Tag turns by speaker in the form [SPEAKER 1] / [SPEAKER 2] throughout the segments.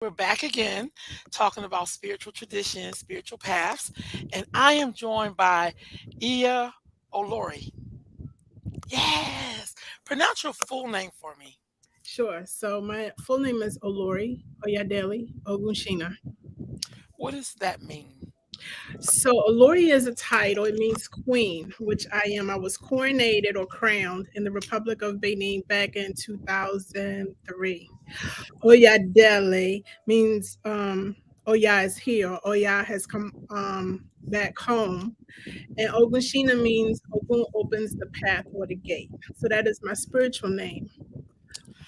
[SPEAKER 1] We're back again talking about spiritual traditions, spiritual paths, and I am joined by Ia Olori. Yes. Pronounce your full name for me.
[SPEAKER 2] Sure. So my full name is Olori Oyadeli Ogunshina.
[SPEAKER 1] What does that mean?
[SPEAKER 2] So Olori is a title. It means queen, which I am. I was coronated or crowned in the Republic of Benin back in 2003. Oyadele means Oya is here. Oya has come back home. And Ogunshina means Ogun opens the path or the gate. So that is my spiritual name.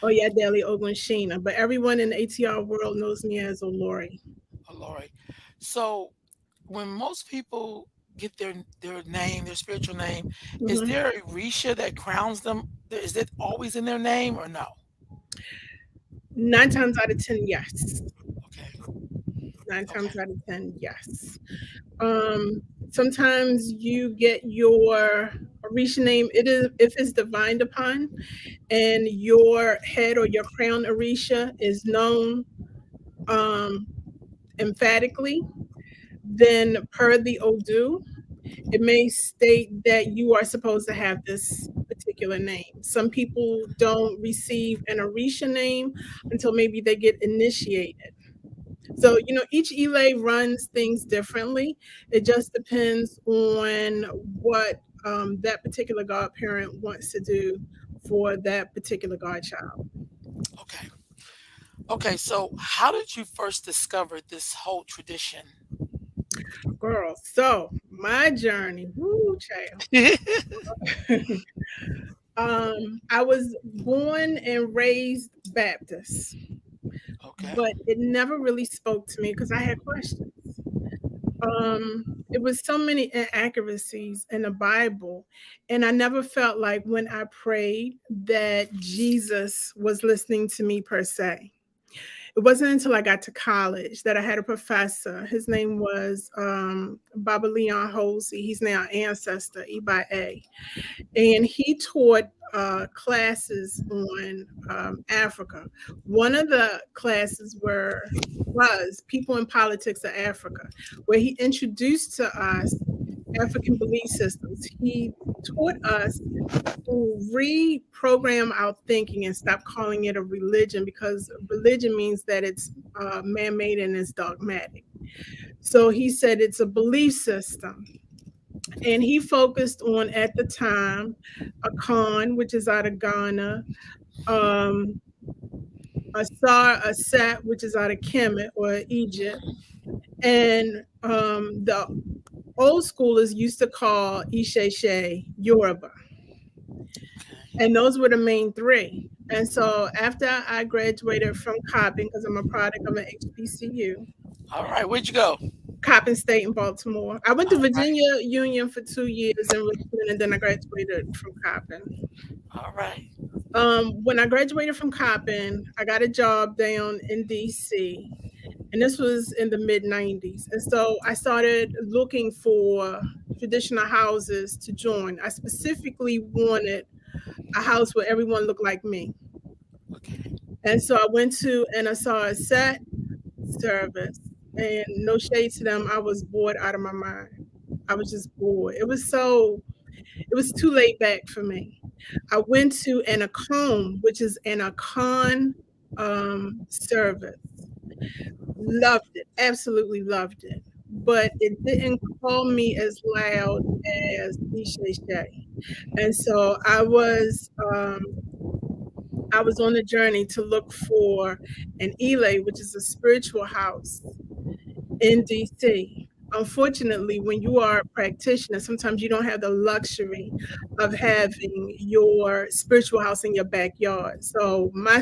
[SPEAKER 2] Oyadele Ogunshina. But everyone in the ATR world knows me as Olori.
[SPEAKER 1] Olori. So when most people get their name, their spiritual name, is
[SPEAKER 2] Mhm.
[SPEAKER 1] there a Risha that crowns them? Is it always in their name or no?
[SPEAKER 2] 9 times out of 10, yes.
[SPEAKER 1] Okay.
[SPEAKER 2] 9
[SPEAKER 1] Okay.
[SPEAKER 2] times out of 10, yes. Sometimes you get your Orisha name, it is if it's divined upon and your head or your crown Orisha is known um, emphatically, then per the Odu, it may state that you are supposed to have this particular name. Some people don't receive an Orisha name until maybe they get initiated. So, each elay runs things differently. It just depends on what that particular godparent wants to do for that particular godchild.
[SPEAKER 1] Okay. Okay. So how did you first discover this whole tradition?
[SPEAKER 2] Girl, so my journey, woo, child. I was born and raised Baptist,
[SPEAKER 1] Okay.
[SPEAKER 2] but it never really spoke to me because I had questions. It was so many inaccuracies in the Bible, and I never felt like when I prayed that Jesus was listening to me per se. It wasn't until I got to college that I had a professor. His name was Baba Leon Hosey. He's now an ancestor, E by A, and he taught classes on Africa. One of the classes was People in Politics of Africa, where he introduced to us African belief systems. He taught us to reprogram our thinking and stop calling it a religion because religion means that it's man-made and it's dogmatic. So he said it's a belief system, and he focused on at the time Akan, which is out of Ghana, um, Asar Asat, which is out of Kemet or Egypt, and the old schoolers used to call Isheshe Yoruba, and those were the main three. And so after I graduated from Coppin, because I'm a product of an HBCU,
[SPEAKER 1] All right. Where'd you go?
[SPEAKER 2] Coppin State in Baltimore. I went to
[SPEAKER 1] All right.
[SPEAKER 2] Virginia Union for 2 years in Richmond, and then I graduated from Coppin.
[SPEAKER 1] All right.
[SPEAKER 2] When I graduated from Coppin, I got a job down in DC, and this was in the mid 90s. And so I started looking for traditional houses to join. I specifically wanted a house where everyone looked like me.
[SPEAKER 1] Okay.
[SPEAKER 2] And so I went to and I saw a set service, and no shade to them, I was bored out of my mind. I was just bored. It was too laid back for me. I went to an Acon, which is an Akan service. Loved it, absolutely loved it. But it didn't call me as loud as Ishe Shay. And so I was on a journey to look for an Elay, which is a spiritual house in DC. Unfortunately, when you are a practitioner, sometimes you don't have the luxury of having your spiritual house in your backyard. So my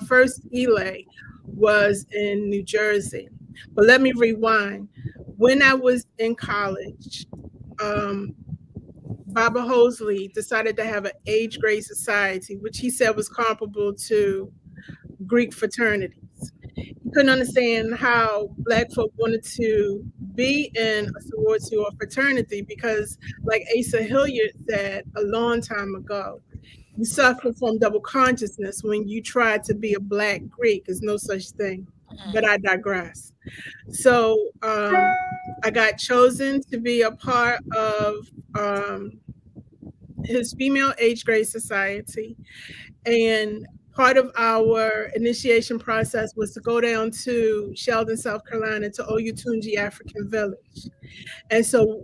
[SPEAKER 2] first Elay was in New Jersey. But let me rewind. When I was in college, um, Baba Hosley decided to have an age grade society, which he said was comparable to Greek fraternities. He couldn't understand how Black folk wanted to be in a sorority or fraternity because, like Asa Hilliard said a long time ago, you suffer from double consciousness when you try to be a Black Greek. There's no such thing. but I digress. So I got chosen to be a part of um, his female age grade society. And part of our initiation process was to go down to Sheldon, South Carolina to Oyotunji African Village. And so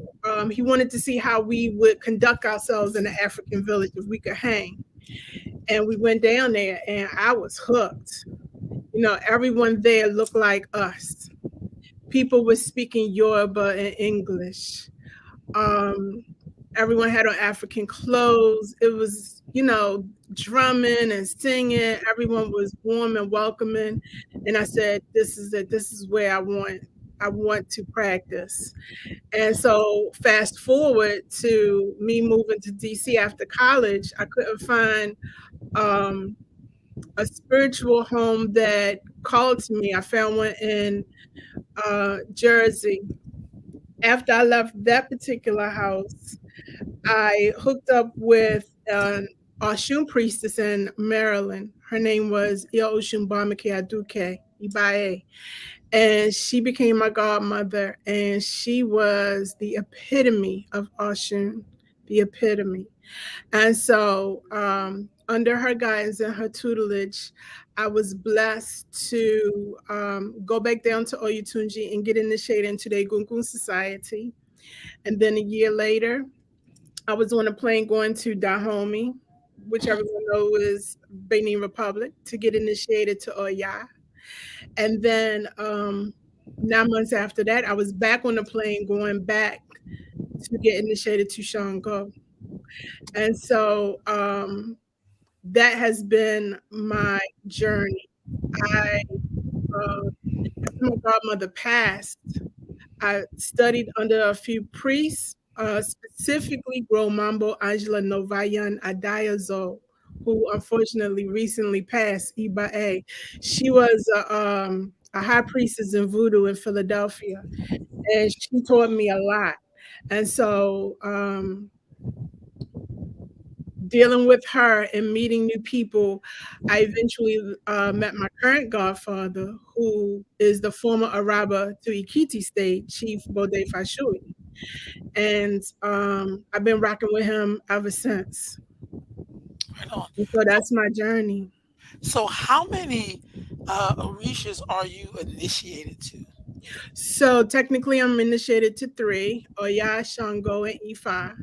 [SPEAKER 2] he wanted to see how we would conduct ourselves in the African village if we could hang. And we went down there and I was hooked. You know, everyone there looked like us. People were speaking Yoruba and English. Um, Everyone had on African clothes. It was, you know, drumming and singing. Everyone was warm and welcoming. And I said, this is it. This is where I want to practice. And so fast forward to me moving to DC after college, I couldn't find um, a spiritual home that called to me. I found one in Jersey. After I left that particular house, I hooked up with an Oshun priestess in Maryland. Her name was Ia Oshun Bamake Aduke Ibae. And she became my godmother. And she was the epitome of Oshun, the epitome. And so, under her guidance and her tutelage, I was blessed to go back down to Oyotunji and get initiated into the Gungun Society. And then a year later, I was on a plane going to Dahomey, which everyone knows is Benin Republic, to get initiated to Oya. And then 9 months after that, I was back on the plane going back to get initiated to Shango. And so that has been my journey. I, after my godmother passed, I studied under a few priests, specifically Gromambo Angela Novayan Adayazo, who unfortunately recently passed, Iba. She was a high priestess in voodoo in Philadelphia, and she taught me a lot. And so dealing with her and meeting new people, I eventually met my current godfather, who is the former Araba to Ikiti State, Chief Bode Fashui. And I've been rocking with him ever since.
[SPEAKER 1] Right on.
[SPEAKER 2] And so
[SPEAKER 1] So,
[SPEAKER 2] that's my journey.
[SPEAKER 1] so how many Orishas are you initiated to?
[SPEAKER 2] So technically, I'm initiated to three: Oya, Shango, and Ifa.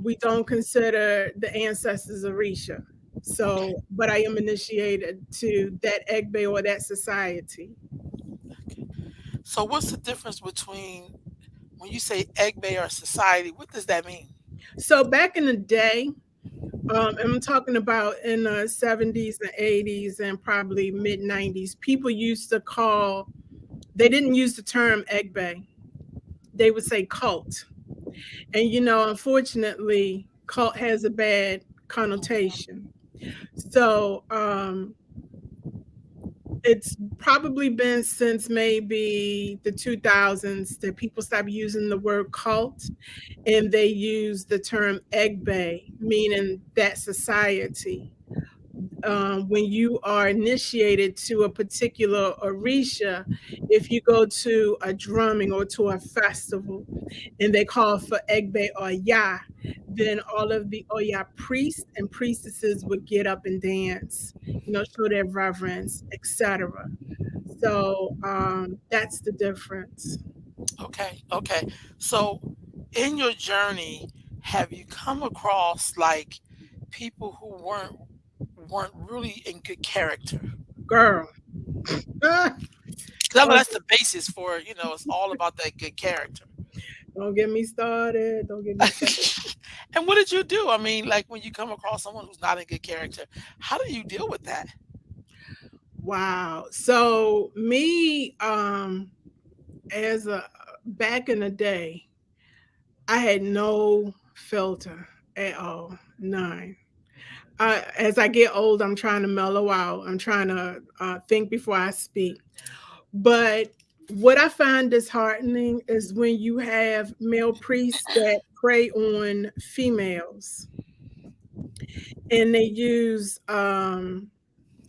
[SPEAKER 2] We don't consider the ancestors Orisha.
[SPEAKER 1] Okay.
[SPEAKER 2] So, but I am initiated to that Egbe or that society.
[SPEAKER 1] Okay. So what's the difference between when you say egg bay or society? What does that mean?
[SPEAKER 2] So back in the day, I'm talking about in the 70s and 80s and probably mid 90s, people used to call, they didn't use the term Egbe. They would say cult. And, you know, unfortunately, cult has a bad connotation. So it's probably been since maybe the 2000s that people stopped using the word cult and they use the term Egbe, meaning that society. When you are initiated to a particular orisha, if you go to a drumming or to a festival and they call for Egbe or Ya, then all of the Oya priests and priestesses would get up and dance, you know, show their reverence, etc. So that's the difference.
[SPEAKER 1] Okay. Okay. So in your journey, have you come across like people who weren't really in good character?
[SPEAKER 2] Girl, ah,
[SPEAKER 1] Because I know
[SPEAKER 2] don't,
[SPEAKER 1] that's the basis for, it's all about that good character.
[SPEAKER 2] don't get me started. Don't get me started.
[SPEAKER 1] And what did you do? I mean, like when you come across someone who's not in good character, how do you deal with that?
[SPEAKER 2] Wow. So me, as a back in the day, I had no filter at all, none. As I get old, I'm trying to mellow out. I'm trying to think before I speak. But what I find disheartening is when you have male priests that prey on females and they use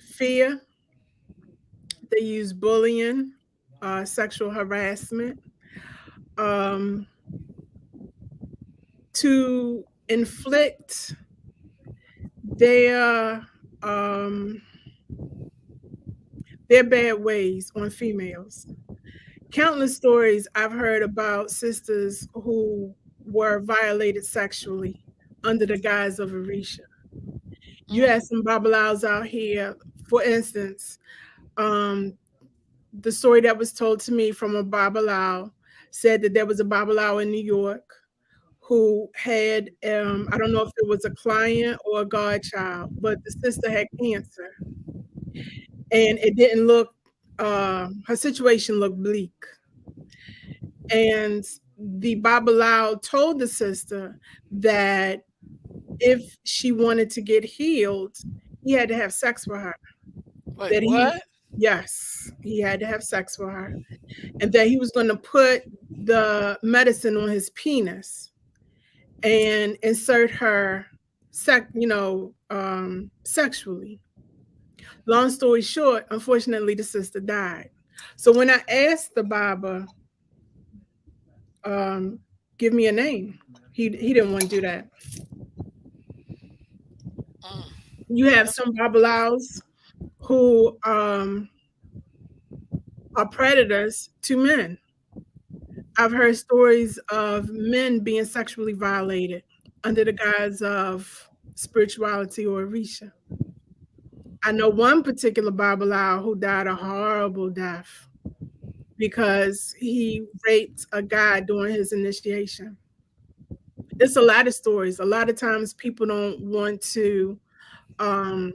[SPEAKER 2] fear, They use bullying, sexual harassment, um, to inflict their um, their bad ways on females. Countless stories I've heard about sisters who were violated sexually under the guise of Orisha. You
[SPEAKER 1] Mm,
[SPEAKER 2] have some babalawos out here, for instance, um, the story that was told to me from a babalawo said that there was a babalawo in New York who had, I don't know if it was a client or a godchild, but the sister had cancer and it didn't look, her situation looked bleak. And the babalawo told the sister that if she wanted to get healed, he had to have sex with her.
[SPEAKER 1] wait,
[SPEAKER 2] That he,
[SPEAKER 1] what?
[SPEAKER 2] yes, he had to have sex with her, and that he was going to put the medicine on his penis and insert her, sexually. Long story short, unfortunately, the sister died. So when I asked the Baba, um, give me a name, he didn't want to do that.
[SPEAKER 1] Mm,
[SPEAKER 2] You have
[SPEAKER 1] that's
[SPEAKER 2] some babalawos who are predators to men. I've heard stories of men being sexually violated under the guise of spirituality or Orisha. I know one particular Babalawo who died a horrible death because he raped a guy during his initiation. It's a lot of stories. A lot of times people don't want to um,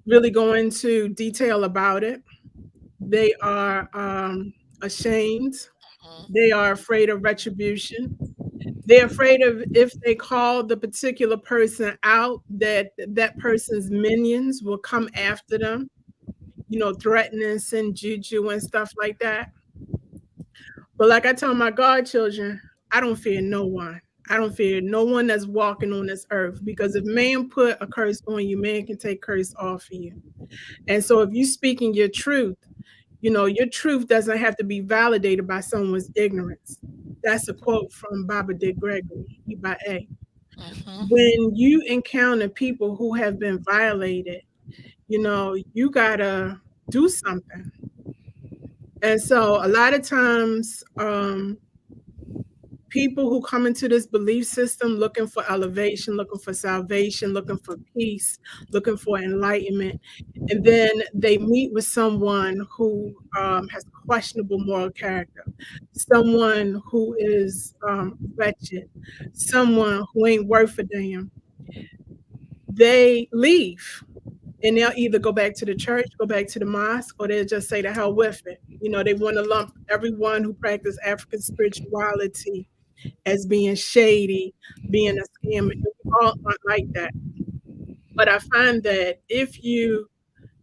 [SPEAKER 2] really go into detail about it. They are ashamed.
[SPEAKER 1] mm,
[SPEAKER 2] They are afraid of retribution. They're afraid of if they call the particular person out, that that person's minions will come after them, threatening, send juju and stuff like that. But like I tell my godchildren, I don't fear no one. I don't fear no one that's walking on this earth, because if man put a curse on you, man can take curse off of you. And so if you speaking your truth, your truth doesn't have to be validated by someone's ignorance. That's a quote from Baba Dick Gregory, Eba A.
[SPEAKER 1] mm-hmm.
[SPEAKER 2] When you encounter people who have been violated, you gotta do something. And so a lot of times, people who come into this belief system looking for elevation, looking for salvation, looking for peace, looking for enlightenment, and then they meet with someone who has questionable moral character, someone who is wretched, someone who ain't worth a damn, they leave. And they'll either go back to the church, go back to the mosque, or they'll just say the hell with it. They want to lump everyone who practice African spirituality as being shady, being a scam. And we all aren't like that. But I find that if you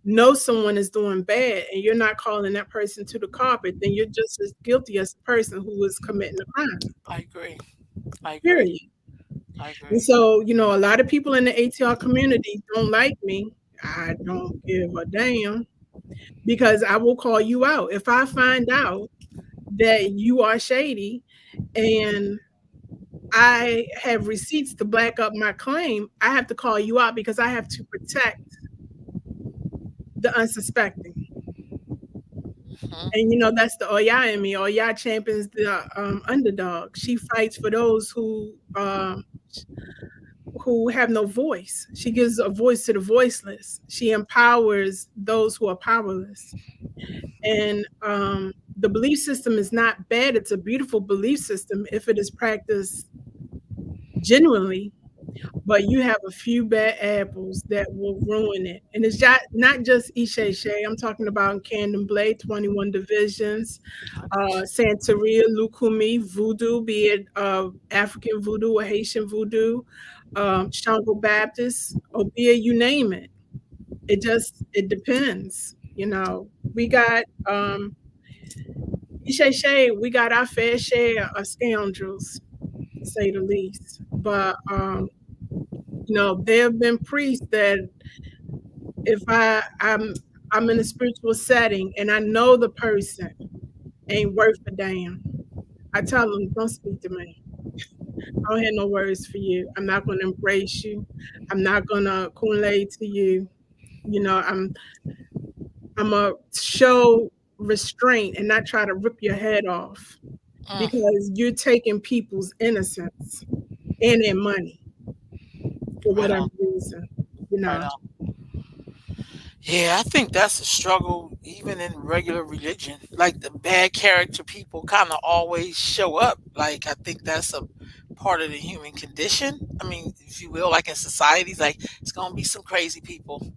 [SPEAKER 2] know someone is doing bad and you're not calling that person to the carpet, then you're just as guilty as the person who is committing the crime.
[SPEAKER 1] I agree. I agree.
[SPEAKER 2] Period.
[SPEAKER 1] I
[SPEAKER 2] And
[SPEAKER 1] agree.
[SPEAKER 2] so, a lot of people in the ATR community don't like me. I don't give a damn, because I will call you out. If I find out that you are shady and I have receipts to back up my claim, I have to call you out because I have to protect the unsuspecting.
[SPEAKER 1] Mm-hmm.
[SPEAKER 2] And that's the Oya in me. Oya champions the underdog. She fights for those who have no voice. She gives a voice to the voiceless. She empowers those who are powerless. And the belief system is not bad. It's a beautiful belief system if it is practiced genuinely. But you have a few bad apples that will ruin it. And it's not just Ishe Shea. I'm talking about Candomblé, 21 divisions, Santeria, Lukumi, Voodoo, be it African Voodoo or Haitian Voodoo, Shango Baptist, or be it you name it. It depends. We got Ishe Shea, we got our fair share of scoundrels, to say the least. But there have been priests that if I'm I'm in a spiritual setting and I know the person ain't worth a damn, I tell them, don't speak to me. I don't have no words for you. I'm not going to embrace you. I'm not going to kunle to you. You know, I'm a show restraint and not try to rip your head off
[SPEAKER 1] Mm,
[SPEAKER 2] because you're taking people's innocence and their money for
[SPEAKER 1] right
[SPEAKER 2] whatever
[SPEAKER 1] on,
[SPEAKER 2] reason, you
[SPEAKER 1] right
[SPEAKER 2] know.
[SPEAKER 1] on. Yeah, I think that's a struggle even in regular religion. Like the bad character people kind of always show up. Like I think that's a part of the human condition. I mean, if you will, like in societies, like it's gonna be some crazy people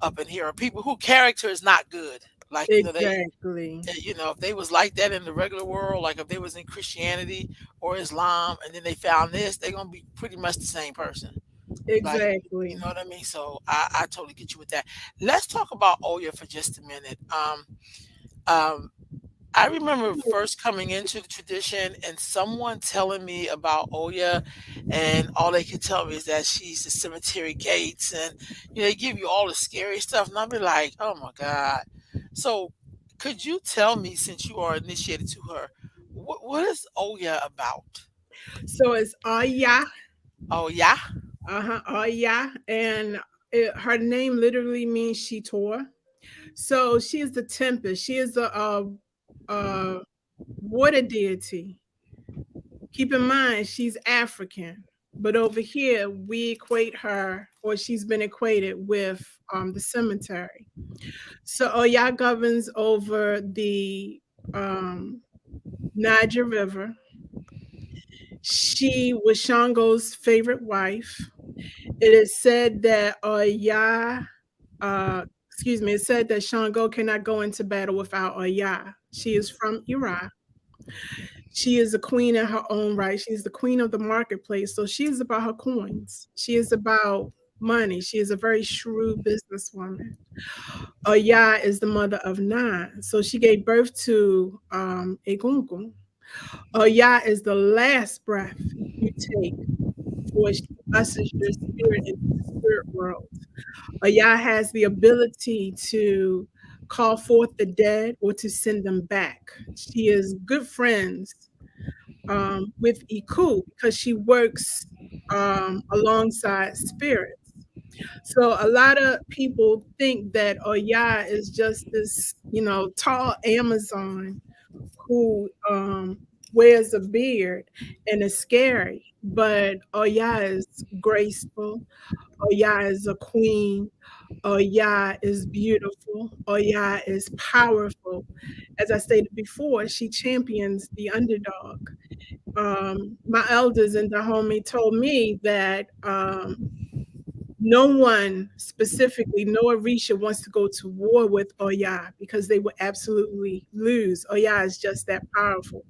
[SPEAKER 1] up in here, or people who character is not good. Like
[SPEAKER 2] Exactly.
[SPEAKER 1] if they was like that in the regular world, like if they was in Christianity or Islam, and then they found this, they're gonna be pretty much the same person. Like, you
[SPEAKER 2] Exactly.
[SPEAKER 1] know what I mean? So I totally get you with that. Let's talk about Oya for just a minute. Um, I remember first coming into the tradition and someone telling me about Oya, and all they could tell me is that she's the cemetery gates, and they give you all the scary stuff, and I'll be like, oh my god. So, could you tell me, since you are initiated to her, what is Oya about?
[SPEAKER 2] So it's Aya.
[SPEAKER 1] Oh yeah.
[SPEAKER 2] Uh-huh. Aya. And her name literally means she tore. So she is the tempest. She is a water deity. Keep in mind, she's African, but over here we equate her, or she's been equated with the cemetery. So Oya governs over the um, Niger River. She was Shango's favorite wife. It is said that it said that Shango cannot go into battle without Oya. She is from Iraq. She is a queen in her own right. She's the queen of the marketplace. So she is about her coins. She is about money. She is a very shrewd businesswoman. Oya is the mother of nine. So she gave birth to Egungun. Oya is the last breath you take before she ushers your spirit into the spirit world. Oya has the ability to call forth the dead or to send them back. She is good friends with Iku because she works alongside spirits. So a lot of people think that Oya is just this, tall Amazon who wears a beard and is scary. But Oya is graceful. Oya is a queen. Oya is beautiful. Oya is powerful. As I stated before, she champions the underdog. My elders in Dahomey told me that no one, specifically no Orisha, wants to go to war with Oya because they would absolutely lose. Oya is just that powerful.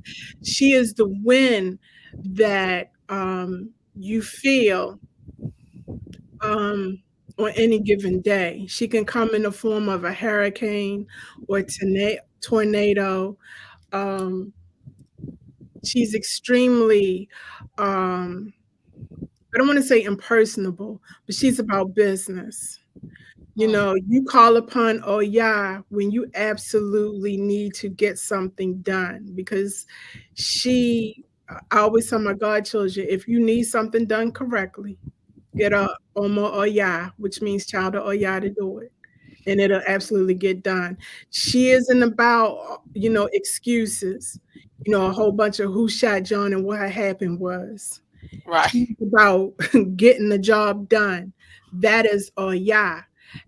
[SPEAKER 2] She is the wind that you feel um, on any given day. She can come in the form of a hurricane or tornado. Um, she's extremely um, I don't want to say impersonable, but she's about business.
[SPEAKER 1] Hmm.
[SPEAKER 2] You call upon Oya when you absolutely need to get something done because I always tell my godchildren, if you need something done correctly, get a Omo Oya, which means child of Oya to do it. And it'll absolutely get done. She isn't about, excuses, a whole bunch of who shot John and what happened was.
[SPEAKER 1] Right.
[SPEAKER 2] She's about getting the job done. That is Oya.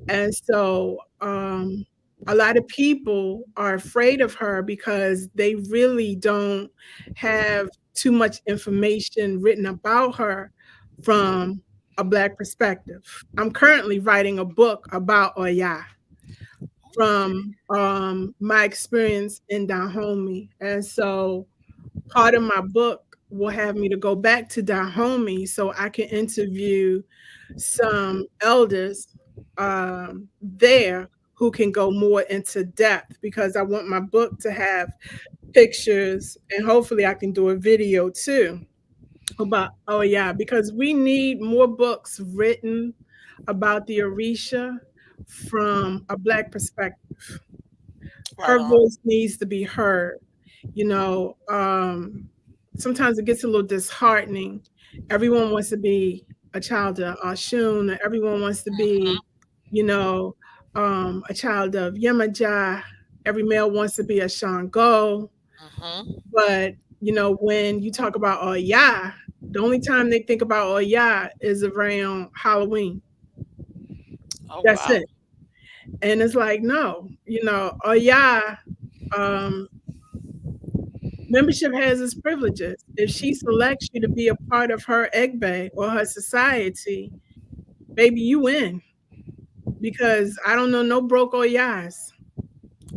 [SPEAKER 2] And so a lot of people are afraid of her because they really don't have too much information written about her from a Black perspective. I'm currently writing a book about Oya from my experience in Dahomey. And so part of my book will have me to go back to Dahomey so I can interview some elders there who can go more into depth because I want my book to have pictures and hopefully I can do a video too about because we need more books written about the Orisha. from a Black perspective.
[SPEAKER 1] Right
[SPEAKER 2] Her
[SPEAKER 1] on.
[SPEAKER 2] voice needs to be heard. You know, sometimes it gets a little disheartening. Everyone wants to be a child of Ashun. Everyone wants to be, you know, a child of Yemaja. Every male wants to be a Shango.
[SPEAKER 1] Hmm.
[SPEAKER 2] But, you know, when you talk about Oya, the only time they think about Oya is around Halloween.
[SPEAKER 1] Oh
[SPEAKER 2] That's
[SPEAKER 1] wow.
[SPEAKER 2] it. And it's like, no, you know, Oya, um, membership has its privileges. If she selects you to be a part of her egbe or her society, baby, you win. Because I don't know no broke Oyas.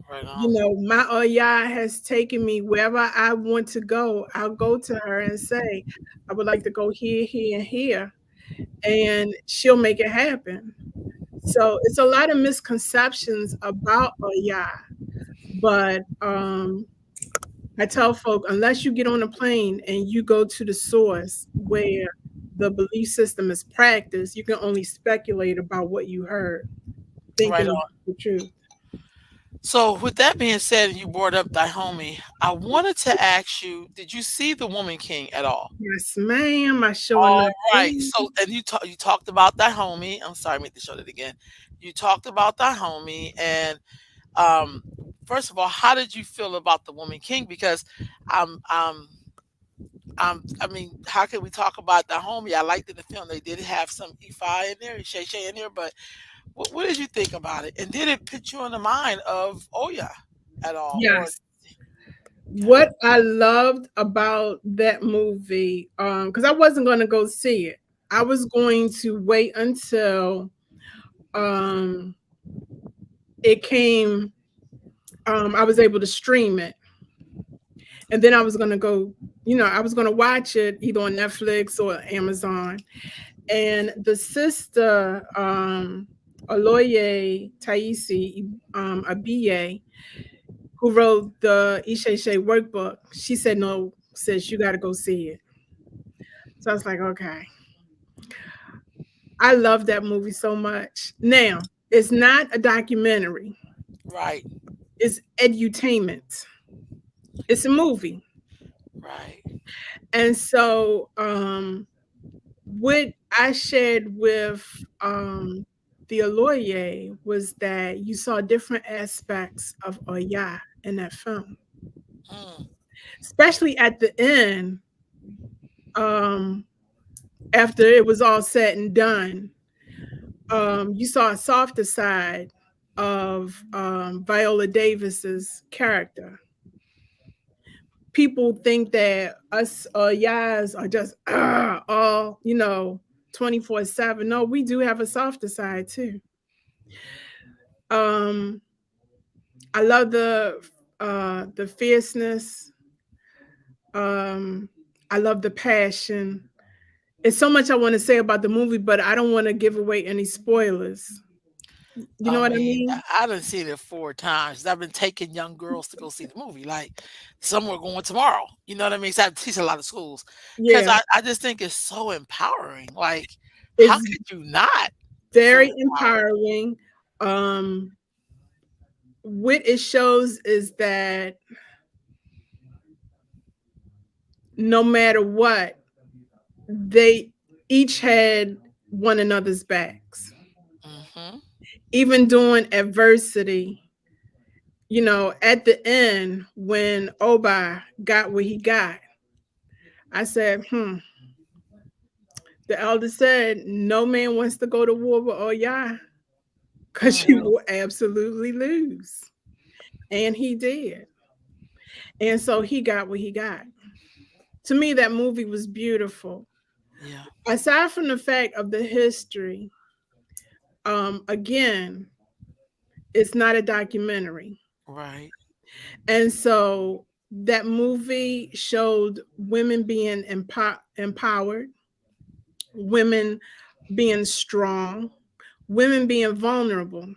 [SPEAKER 1] Right
[SPEAKER 2] You
[SPEAKER 1] on.
[SPEAKER 2] know, my Oya has taken me wherever I want to go. I'll go to her and say, I would like to go here, here, and here. And she'll make it happen. So it's a lot of misconceptions about Oya. But I tell folk, unless you get on a plane and you go to the source where the belief system is practiced, you can only speculate about what you heard,
[SPEAKER 1] Right
[SPEAKER 2] thinking
[SPEAKER 1] on.
[SPEAKER 2] it's the truth.
[SPEAKER 1] So with that being said, you brought up Dahomey. I wanted to ask you, did you see The Woman King at all?
[SPEAKER 2] Yes, ma'am. I sure
[SPEAKER 1] All
[SPEAKER 2] enough
[SPEAKER 1] right.
[SPEAKER 2] did.
[SPEAKER 1] So and you talked about Dahomey. I'm sorry, I made to show that again. You talked about Dahomey and um first of all, how did you feel about The Woman King? Because um um I mean, how can we talk about Dahomey? I liked in the film they did have some Ifa in there, Shay Shay in there, but what did you think about it? And did it put you in the mind of Oya at all? Or
[SPEAKER 2] Yes.
[SPEAKER 1] okay.
[SPEAKER 2] What I loved about that movie, because I wasn't going to go see it. I was going to wait until um, it came. I was able to stream it, and then I was going to go. You know, I was going to watch it either on Netflix or Amazon. And the sister, Oloye Taisi Abiye, who wrote the Isheshe workbook, she said, "No, sis, you got to go see it." So I was like, "Okay." I love that movie so much. Now, it's not a documentary.
[SPEAKER 1] Right,
[SPEAKER 2] It's edutainment. It's a movie.
[SPEAKER 1] right.
[SPEAKER 2] And so what I shared with the Aloye was that you saw different aspects of Oya in that film,
[SPEAKER 1] Mm,
[SPEAKER 2] especially at the end, um, after it was all said and done. You saw a softer side of Viola Davis's character. People think that us Yas are just all, you know, 24/7. No, we do have a softer side too. Um, I love the fierceness. Um, I love the passion. It's so much I want to say about the movie, but I don't want to give away any spoilers. You know
[SPEAKER 1] I
[SPEAKER 2] what I
[SPEAKER 1] mean,
[SPEAKER 2] mean?
[SPEAKER 1] I done seen it 4 times. I've been taking young girls to go see the movie. Like some were going tomorrow. You know what I mean? So I teach a lot of schools because
[SPEAKER 2] Yeah,
[SPEAKER 1] I just think it's so empowering. Like, how
[SPEAKER 2] it's
[SPEAKER 1] could you not feel
[SPEAKER 2] very
[SPEAKER 1] empowered?
[SPEAKER 2] empowering. Um, what it shows is that no matter what, they each had one another's backs.
[SPEAKER 1] Hmm.
[SPEAKER 2] Even during adversity, you know, at the end, when Oba got what he got, I said, the elder said, no man wants to go to war with Oya because you
[SPEAKER 1] Hmm.
[SPEAKER 2] will absolutely lose. And he did. And so he got what he got. To me, that movie was beautiful.
[SPEAKER 1] Yeah.
[SPEAKER 2] Aside from the fact of the history, again, it's not a documentary.
[SPEAKER 1] Right.
[SPEAKER 2] And so that movie showed women being empowered, women being strong, women being vulnerable.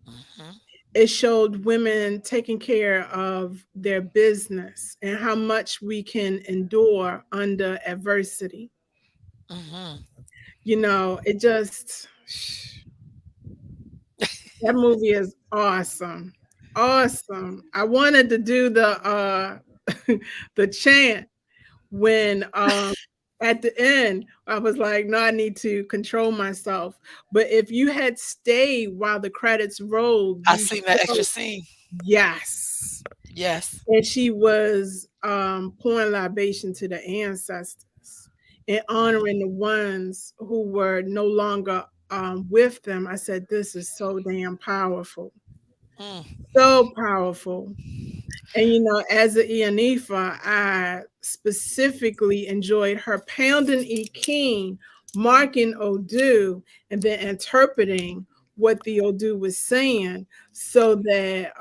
[SPEAKER 1] Hmm.
[SPEAKER 2] It showed women taking care of their business and how much we can endure under adversity.
[SPEAKER 1] Hmm.
[SPEAKER 2] You know, it just That movie is awesome. Awesome. I wanted to do the chant when at the end I was like, no, I need to control myself. But if you had stayed while the credits rolled,
[SPEAKER 1] I
[SPEAKER 2] you
[SPEAKER 1] seen that extra
[SPEAKER 2] showed
[SPEAKER 1] scene.
[SPEAKER 2] yes.
[SPEAKER 1] Yes.
[SPEAKER 2] And she was pouring libation to the ancestors and honoring the ones who were no longer with them. I said, this is so damn powerful.
[SPEAKER 1] Mm,
[SPEAKER 2] So powerful. And as a Ianifa, I specifically enjoyed her pounding E King, marking Odu, and then interpreting what the Odu was saying so that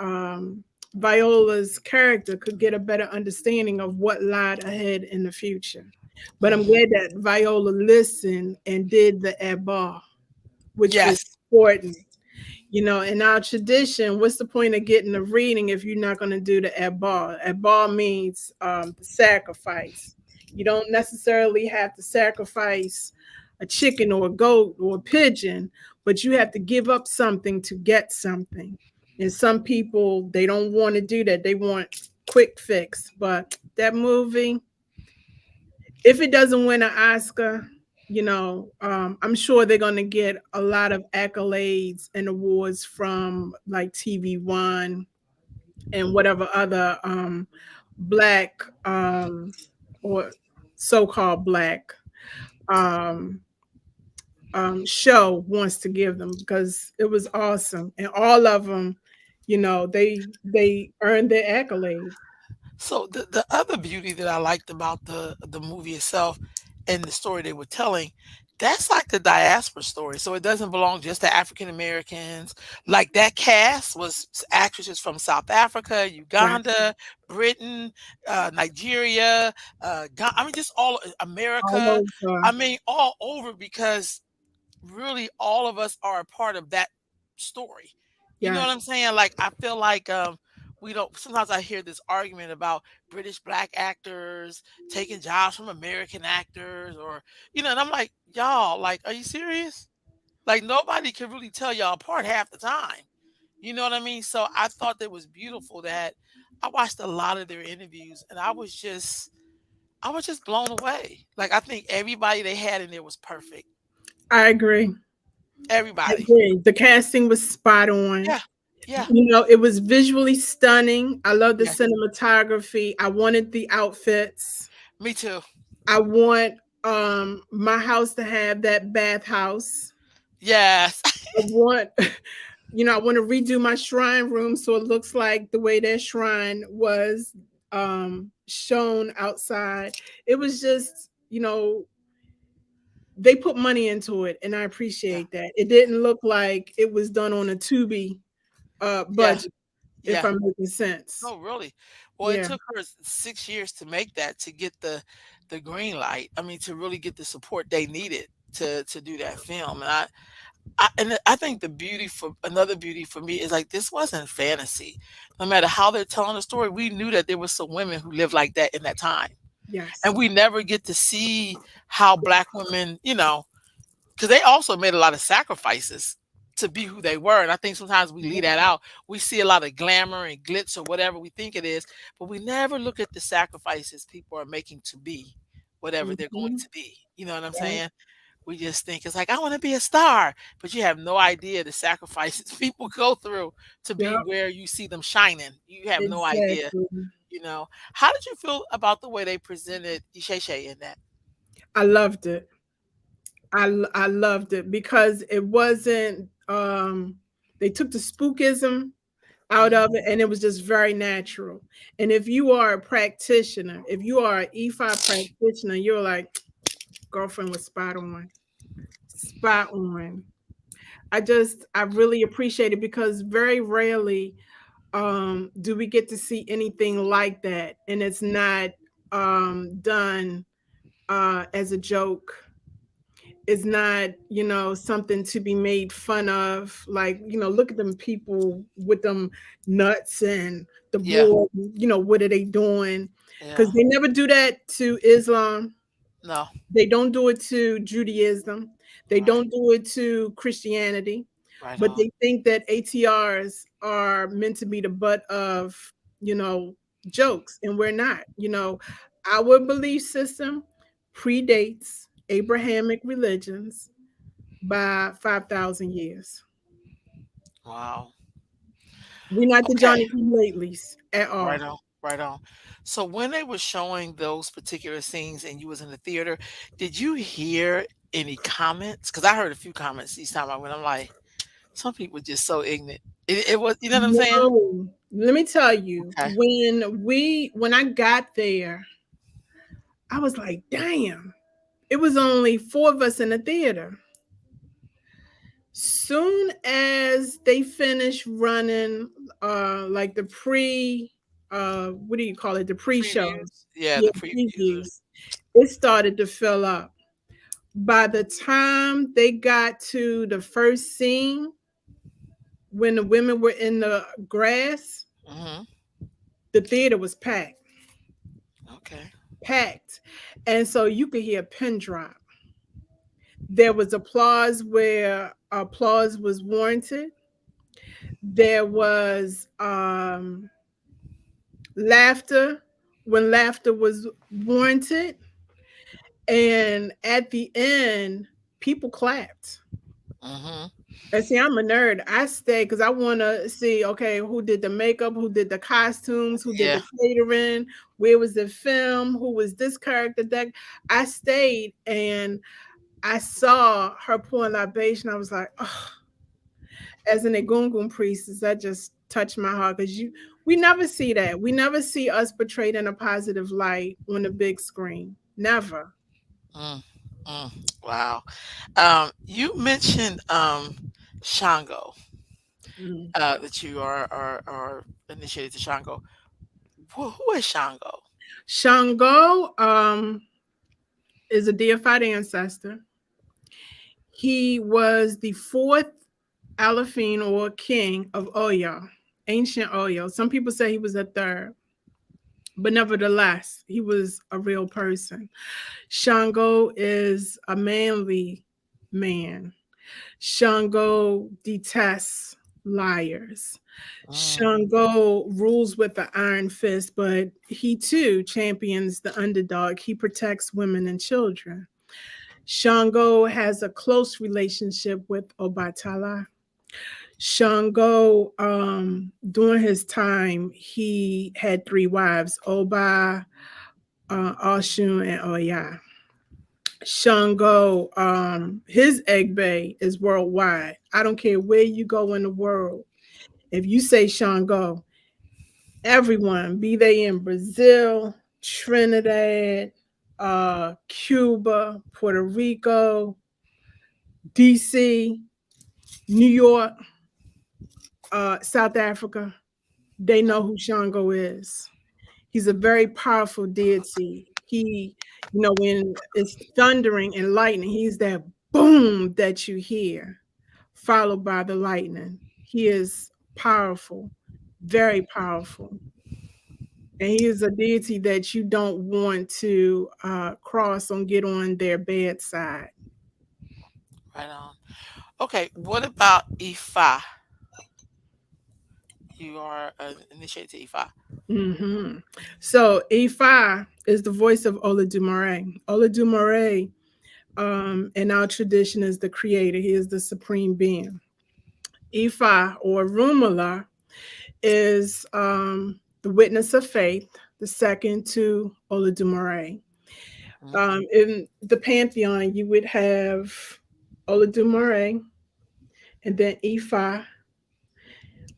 [SPEAKER 2] Viola's character could get a better understanding of what lied ahead in the future. But I'm
[SPEAKER 1] mhm.
[SPEAKER 2] glad that Viola listened and did the Eba, which was
[SPEAKER 1] Yes.
[SPEAKER 2] important. In our tradition, what's the point of getting a reading if you're not going to do the Abba? Abba means the sacrifice. You don't necessarily have to sacrifice a chicken or a goat or a pigeon, but you have to give up something to get something. And some people, they don't want to do that. They want quick fix. But that movie, if it doesn't win an Oscar, I'm sure they're going to get a lot of accolades and awards from like TV One and whatever other black or so-called black um, show wants to give them because it was awesome and all of them, they earned their accolade.
[SPEAKER 1] So the other beauty that I liked about the movie itself and the story they were telling, that's like the diaspora story. So it doesn't belong just to African Americans. Like that cast was actresses from South Africa,
[SPEAKER 2] Right.
[SPEAKER 1] Uganda, Britain, Nigeria, I mean just all
[SPEAKER 2] All
[SPEAKER 1] America.
[SPEAKER 2] over.
[SPEAKER 1] I mean all over because really all of us are a part of that story. You know what
[SPEAKER 2] Yes.
[SPEAKER 1] I'm saying? Like I feel like we don't sometimes I hear this argument about British black actors taking jobs from American actors or and I'm like, y'all, like, are you serious? Like nobody can really tell y'all apart half the time. You know what I mean? So I thought that was beautiful that I watched a lot of their interviews and I was just blown away. Like I think everybody they had in there was perfect.
[SPEAKER 2] I agree. I
[SPEAKER 1] Everybody.
[SPEAKER 2] agree. The casting was spot on.
[SPEAKER 1] Yeah. Yeah.
[SPEAKER 2] It was visually stunning. I love the
[SPEAKER 1] Yes.
[SPEAKER 2] cinematography. I wanted the outfits.
[SPEAKER 1] Me too.
[SPEAKER 2] I want my house to have that bathhouse.
[SPEAKER 1] Yes.
[SPEAKER 2] I want I want to redo my shrine room so it looks like the way that shrine was shown outside. It was just, they put money into it and I
[SPEAKER 1] Yeah.
[SPEAKER 2] appreciate that. It didn't look like it was done on a Tubi
[SPEAKER 1] Yeah.
[SPEAKER 2] budget, if
[SPEAKER 1] Yeah.
[SPEAKER 2] I'm making sense.
[SPEAKER 1] No, really. Well, it
[SPEAKER 2] Yeah.
[SPEAKER 1] took her 6 years to make that to get the green light. I mean, to really get the support they needed to do that film. And I think the beauty for another beauty for me is like this wasn't fantasy. No matter how they're telling the story, we knew that there was some women who lived like that in that time.
[SPEAKER 2] Yes.
[SPEAKER 1] And we never get to see how black women, because they also made a lot of sacrifices to be who they were. And I think sometimes we leave that out. We see a lot of glamour and glitz or whatever we think it is, but we never look at the sacrifices people are making to be whatever they're going
[SPEAKER 2] Mhm.
[SPEAKER 1] to be. You know what I'm
[SPEAKER 2] Right.
[SPEAKER 1] saying? We just think it's like, I want to be a star, but you have no idea the sacrifices people go through to be
[SPEAKER 2] Yep.
[SPEAKER 1] where you see them shining. You have no idea,
[SPEAKER 2] Exactly.
[SPEAKER 1] you know. How did you feel about the way they presented Isheshe in that?
[SPEAKER 2] I loved it. I loved it because it wasn't they took the spookism out of
[SPEAKER 1] Mhm.
[SPEAKER 2] it and it was just very natural. And if you are a practitioner, if you are an E5 practitioner, you're like, girlfriend was spot on. Spot on. I really appreciate it because very rarely do we get to see anything like that and it's not done as a joke. It's not, something to be made fun of. Like, look at them people with them nuts and the
[SPEAKER 1] Yeah,
[SPEAKER 2] board, what are they doing? Because
[SPEAKER 1] yeah,
[SPEAKER 2] they never do that to Islam.
[SPEAKER 1] no,
[SPEAKER 2] They don't do it to Judaism. They
[SPEAKER 1] right,
[SPEAKER 2] don't do it to Christianity.
[SPEAKER 1] Right
[SPEAKER 2] but
[SPEAKER 1] on.
[SPEAKER 2] they think that ATRs are meant to be the butt of, you know, jokes, and we're not. You know, our belief system predates Abrahamic religions by 5,000 years.
[SPEAKER 1] Wow.
[SPEAKER 2] We're not the
[SPEAKER 1] Okay.
[SPEAKER 2] Johnny come latelys at all.
[SPEAKER 1] Right on. Right on. So when they were showing those particular scenes and you was in the theater, did you hear any comments? Because I heard a few comments each time I went. I'm like, some people just so ignorant. It was, you know what I'm saying?
[SPEAKER 2] No, let me tell you,
[SPEAKER 1] Okay.
[SPEAKER 2] when I got there, I was like, damn, it was only four of us in the theater. Soon as they finished running like the pre what do you call it? The pre-shows.
[SPEAKER 1] Previews. Yeah,
[SPEAKER 2] Yeah,
[SPEAKER 1] the previews.
[SPEAKER 2] previews. It started to fill up. By the time they got to the first scene when the women were in the grass,
[SPEAKER 1] Hmm.
[SPEAKER 2] the theater was packed.
[SPEAKER 1] Okay.
[SPEAKER 2] Packed. And so you could hear a pin drop. There was applause where applause was warranted. There was laughter when laughter was warranted. And at the end, people clapped.
[SPEAKER 1] Hmm.
[SPEAKER 2] And see, I'm a nerd. I stay because I want to see, okay, who did the makeup, who did the costumes, who did
[SPEAKER 1] Yeah.
[SPEAKER 2] the catering, where was the film, who was this character. That I stayed and I saw her pouring libation. I was like, oh, as an Egungun priestess, that just touched my heart because we never see that. We never see us portrayed in a positive light on the big screen. Never.
[SPEAKER 1] Mm, mm. Wow. You mentioned Shango,
[SPEAKER 2] Mm.
[SPEAKER 1] that you are initiated to Shango. Who is Shango?
[SPEAKER 2] Shango is a deified ancestor. He was the fourth Alafine or king of Oyo, ancient Oyo. Some people say he was a third, but nevertheless, he was a real person. Shango is a manly man. Shango detests liars.
[SPEAKER 1] Mm,
[SPEAKER 2] Shango rules with the iron fist, but he too champions the underdog. He protects women and children. Shango has a close relationship with Obatala. Shango, during his time, he had three wives: Oba, Oshun, and Oya. Shango, his egg bay is worldwide. I don't care where you go in the world. If you say Shango, everyone, be they in Brazil, Trinidad, Cuba, Puerto Rico, DC, New York, South Africa, they know who Shango is. He's a very powerful deity. He, you know, when it's thundering and lightning, he's that boom that you hear, followed by the lightning. He is powerful, very powerful. And he is a deity that you don't want to cross and get on their bedside.
[SPEAKER 1] right on. Okay. What about Ifa? You are initiated to Ifa.
[SPEAKER 2] Hmm. So Ifa is the voice of Olodumare. Olodumare, in our tradition, is the creator. He is the supreme being. Ifa or Rumala is the witness of faith, the second to Olodumare.
[SPEAKER 1] Hmm.
[SPEAKER 2] In the pantheon, you would have Olodumare, and then Ifa,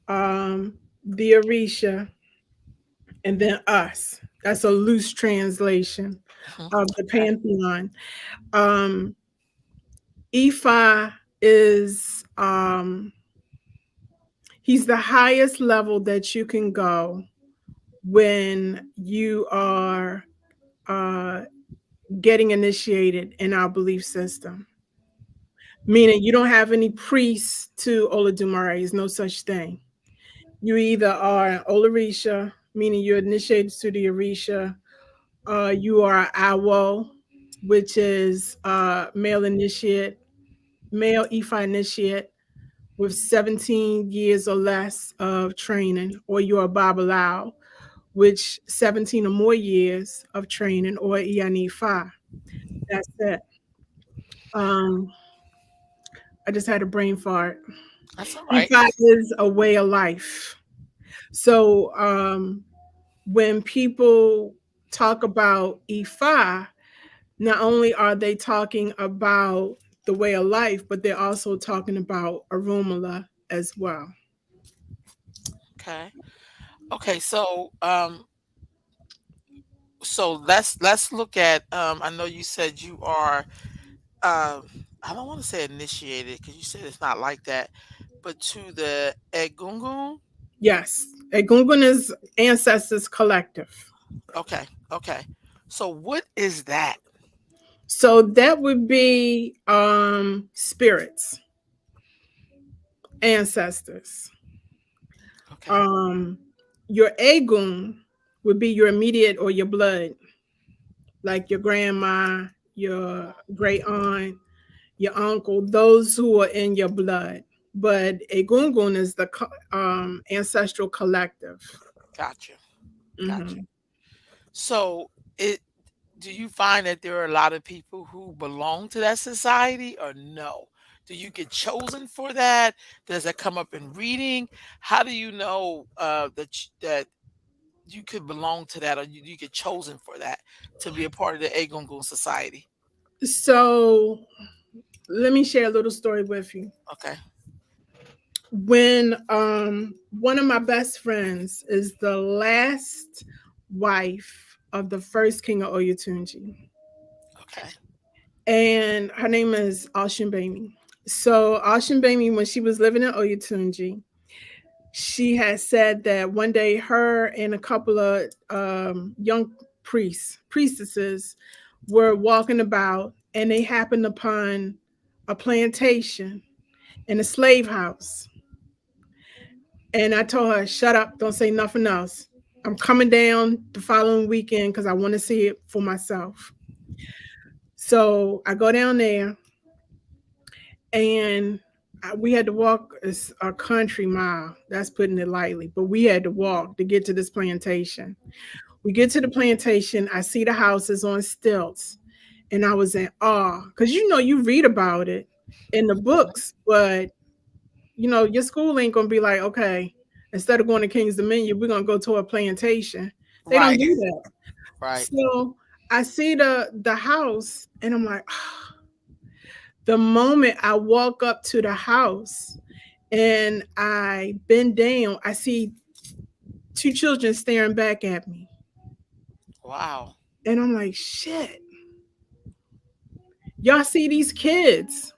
[SPEAKER 2] the Orisha, and then us. That's a loose translation
[SPEAKER 1] Hmm.
[SPEAKER 2] of the
[SPEAKER 1] Okay.
[SPEAKER 2] pantheon. Um, Ifa is he's the highest level that you can go when you are uh, getting initiated in our belief system. Meaning you don't have any priests to Olodumare. There's no such thing. You either are an Olorisha, meaning you're initiated to the Orisha, you are Awo, which is male initiate, male Ifa initiate, with 17 years or less of training, or you're a Babalao, which 17 or more years of training, or Ianifa. That's it. Um, I just had a brain fart.
[SPEAKER 1] That's all right.
[SPEAKER 2] Ifa is a way of life. So when people talk about Ifa, not only are they talking about the way of life, but they're also talking about Arumala as well.
[SPEAKER 1] Okay. Okay. So let's look at. I know you said you are. Um, I don't want to say initiated because you said it's not like that, but to the Egungun.
[SPEAKER 2] Yes, Egungun is Ancestors Collective.
[SPEAKER 1] Okay. Okay. So what is that?
[SPEAKER 2] So that would be spirits, ancestors.
[SPEAKER 1] Okay.
[SPEAKER 2] Um, your Egun would be your immediate or your blood, like your grandma, your great aunt, your uncle, those who are in your blood. But Egungun is the ancestral collective.
[SPEAKER 1] Gotcha. Gotcha.
[SPEAKER 2] Hmm.
[SPEAKER 1] So it do you find that there are a lot of people who belong to that society or no? Do you get chosen for that? Does that come up in reading? How do you know that you could belong to that or you get chosen for that to be a part of the Egungun society?
[SPEAKER 2] So let me share a little story with you.
[SPEAKER 1] Okay.
[SPEAKER 2] When one of my best friends is the last wife of the first king of Oyatunji,
[SPEAKER 1] Okay.
[SPEAKER 2] and her name is Alshinbemi. So Alshinbemi, when she was living in Oyatunji, she had said that one day her and a couple of young priestesses were walking about, and they happened upon a plantation and a slave house. And I told her, shut up, don't say nothing else. I'm coming down the following weekend because I want to see it for myself. So I go down there, and we had to walk a country mile. That's putting it lightly, but we had to walk to get to this plantation. We get to the plantation. I see the houses on stilts, and I was in awe because you read about it in the books, but your school ain't gonna be like, okay, instead of going to King's Dominion, we're gonna go to a plantation. They don't
[SPEAKER 1] Right.
[SPEAKER 2] do that.
[SPEAKER 1] Right.
[SPEAKER 2] So I see the house, and I'm like, the moment I walk up to the house and I bend down, I see two children staring back at me.
[SPEAKER 1] Wow.
[SPEAKER 2] And I'm like, shit, y'all see these kids?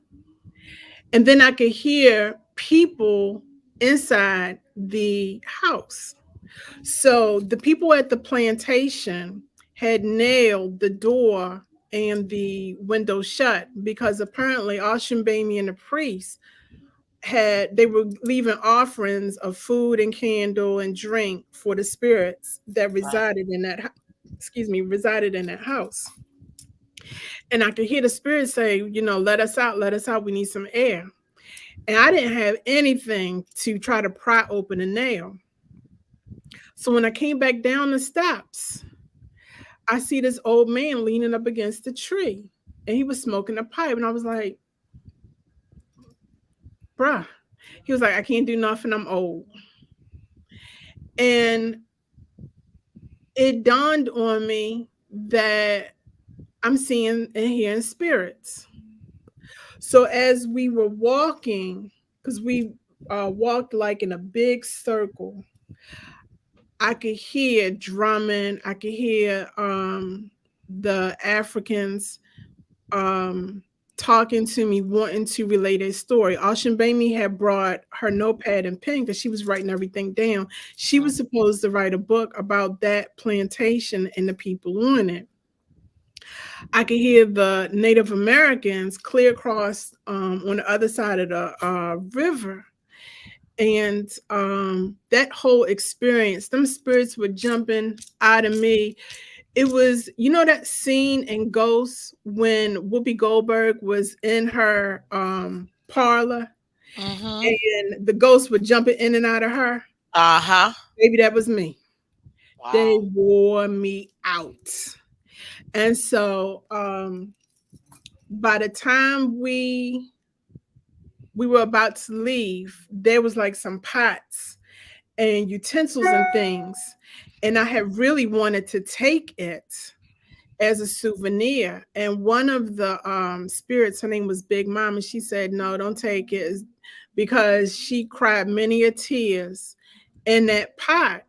[SPEAKER 2] And then I could hear people inside the house. So the people at the plantation had nailed the door and the window shut because apparently Ashambami and the priest they were leaving offerings of food and candle and drink for the spirits that
[SPEAKER 1] Right.
[SPEAKER 2] resided in that resided in that house. And I could hear the spirit say, let us out, we need some air. And I didn't have anything to try to pry open a nail. So when I came back down the steps, I see this old man leaning up against the tree, and he was smoking a pipe. And I was like, bruh. He was like, I can't do nothing, I'm old. And it dawned on me that I'm seeing and hearing spirits. So as we were walking, because we walked like in a big circle, I could hear drumming. I could hear the Africans um, talking to me, wanting to relate a story. Ocean Bamey had brought her notepad and pen because she was writing everything down. She
[SPEAKER 1] Mhm.
[SPEAKER 2] was supposed to write a book about that plantation and the people on it. I could hear the Native Americans clear across on the other side of the river. And that whole experience, them spirits were jumping out of me. It was, that scene in Ghost when Whoopi Goldberg was in her parlor
[SPEAKER 1] Mhm.
[SPEAKER 2] and the ghosts were jumping in and out of her.
[SPEAKER 1] Uh-huh.
[SPEAKER 2] Maybe that was me. They
[SPEAKER 1] Wow.
[SPEAKER 2] wore me out. And so by the time we were about to leave, there was like some pots and utensils and things. And I had really wanted to take it as a souvenir. And one of the spirits, her name was Big Mom, and she said, "No, don't take it," because she cried many a tears in that pot.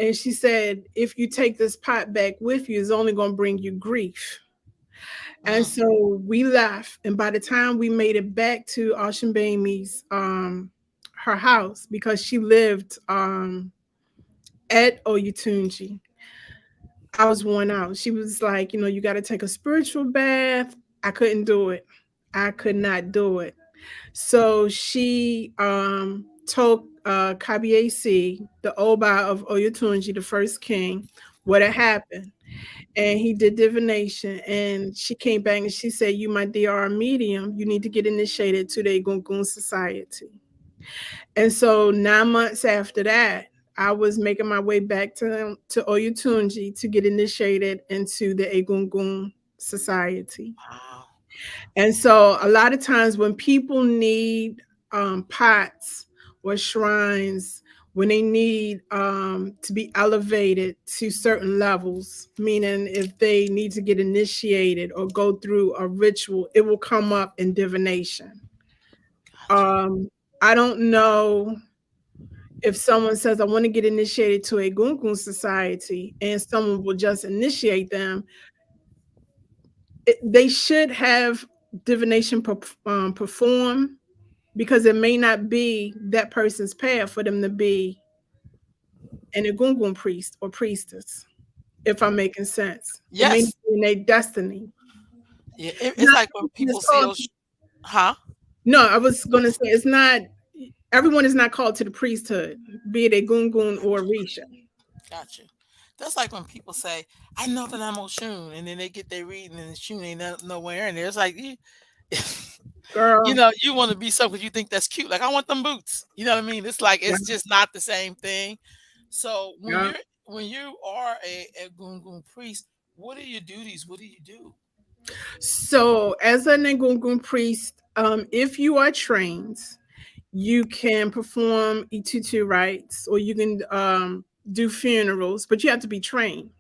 [SPEAKER 2] And she said, if you take this pot back with you, it's only going to bring you grief. And
[SPEAKER 1] Mm.
[SPEAKER 2] so we left. And by the time we made it back to Ocean Baby's her house, because she lived at Oyatunji, I was worn out. She was like, you got to take a spiritual bath. I couldn't do it. I could not do it. So she told Kabiesi, the Oba of Oyatunji, the first king, what had happened. And he did divination. And she came back and she said, "You, my dear, are a medium. You need to get initiated to the Egungun Society." And so 9 months after that, I was making my way back to Oyatunji to get initiated into the Egungun Society.
[SPEAKER 1] Wow.
[SPEAKER 2] And so a lot of times when people need pots or shrines, when they need to be elevated to certain levels, meaning if they need to get initiated or go through a ritual, it will come up in divination.
[SPEAKER 1] Gotcha.
[SPEAKER 2] Um, I don't know if someone says, "I want to get initiated to a Gungun society," and someone will just initiate them, they should have divination perform, because it may not be that person's path for them to be an Egungun priest or priestess, if I'm making sense. It may not
[SPEAKER 1] Yes.
[SPEAKER 2] be in their destiny.
[SPEAKER 1] Yeah, it's
[SPEAKER 2] Not
[SPEAKER 1] like when
[SPEAKER 2] everyone is
[SPEAKER 1] people see
[SPEAKER 2] called
[SPEAKER 1] those huh?
[SPEAKER 2] no, I was gonna say it's not everyone is not called to the priesthood, be it a Gungun or a Risha.
[SPEAKER 1] Gotcha. That's like when people say, "I know that I'm Oshun," and then they get their reading and the Shun ain't nowhere in there. It's like
[SPEAKER 2] Girl,
[SPEAKER 1] you want to be something because you think that's cute. Like I want them boots. You know what I mean? It's like
[SPEAKER 2] yeah,
[SPEAKER 1] it's just not the same thing. So
[SPEAKER 2] yeah.
[SPEAKER 1] when you are a gungun priest, what are your duties? What do you do?
[SPEAKER 2] So as an Egungun priest, if you are trained, you can perform Itutu rites or you can do funerals, but you have to be trained.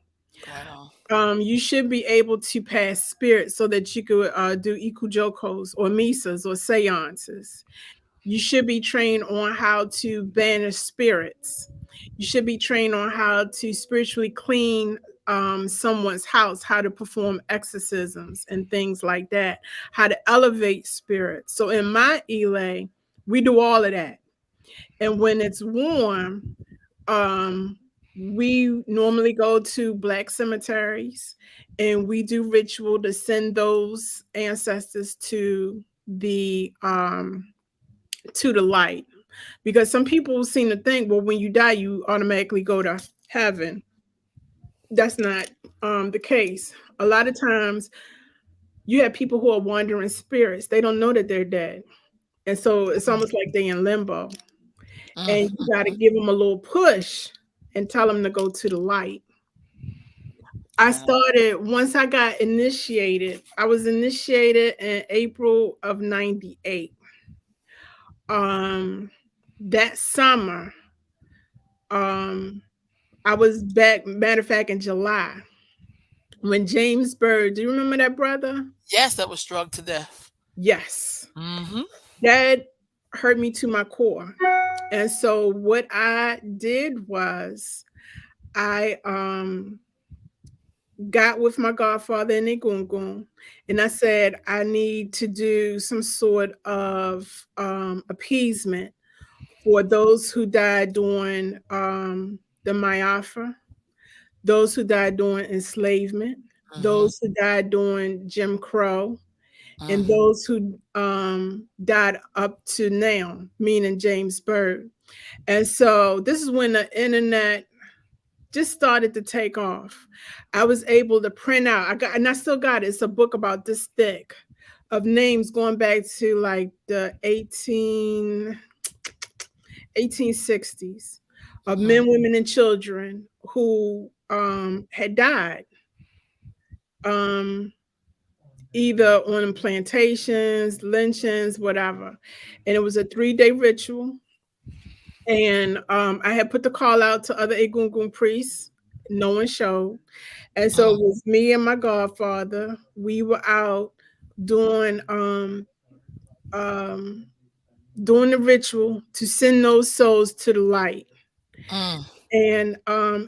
[SPEAKER 1] Right on.
[SPEAKER 2] You should be able to pass spirits so that you could do ikujokos or misas or seances. You should be trained on how to banish spirits. You should be trained on how to spiritually clean someone's house, how to perform exorcisms and things like that, how to elevate spirits. So in my Elay, we do all of that. And when it's warm, um, we normally go to black cemeteries and we do ritual to send those ancestors to the light, because some people seem to think, well, when you die you automatically go to heaven. That's not the case. A lot of times you have people who are wandering spirits, they don't know that they're dead, and so it's almost like they're in limbo,
[SPEAKER 1] Mm,
[SPEAKER 2] and you got to give them a little push and tell them to go to the light. I
[SPEAKER 1] right on.
[SPEAKER 2] started once I got initiated. I was initiated in April of 98. Um that summer, um I was back, matter of fact, in July when James Bird, do you remember that brother?
[SPEAKER 1] Yes, that was drugged to death.
[SPEAKER 2] Yes.
[SPEAKER 1] Mm-hmm.
[SPEAKER 2] That hurt me to my core. And so what I did was I got with my godfather in Egungun and I said, I need to do some sort of appeasement for those who died during the Mayafa, those who died during enslavement,
[SPEAKER 1] Mm-hmm.
[SPEAKER 2] those who died during Jim Crow, and
[SPEAKER 1] Mm-hmm.
[SPEAKER 2] those who died up to now, meaning James Bird. And so this is when the internet just started to take off. I was able to print out. I got, and I still got it. It's a book about this thick of names going back to like the 1860s of
[SPEAKER 1] Mhm.
[SPEAKER 2] men, women, and children who had died, um, either on plantations, lynchings, whatever. And it was a 3-day ritual. And I had put the call out to other Egungun priests. No one showed. And so it
[SPEAKER 1] Mm.
[SPEAKER 2] was me and my godfather. We were out doing um doing the ritual to send those souls to the light.
[SPEAKER 1] Mm.
[SPEAKER 2] And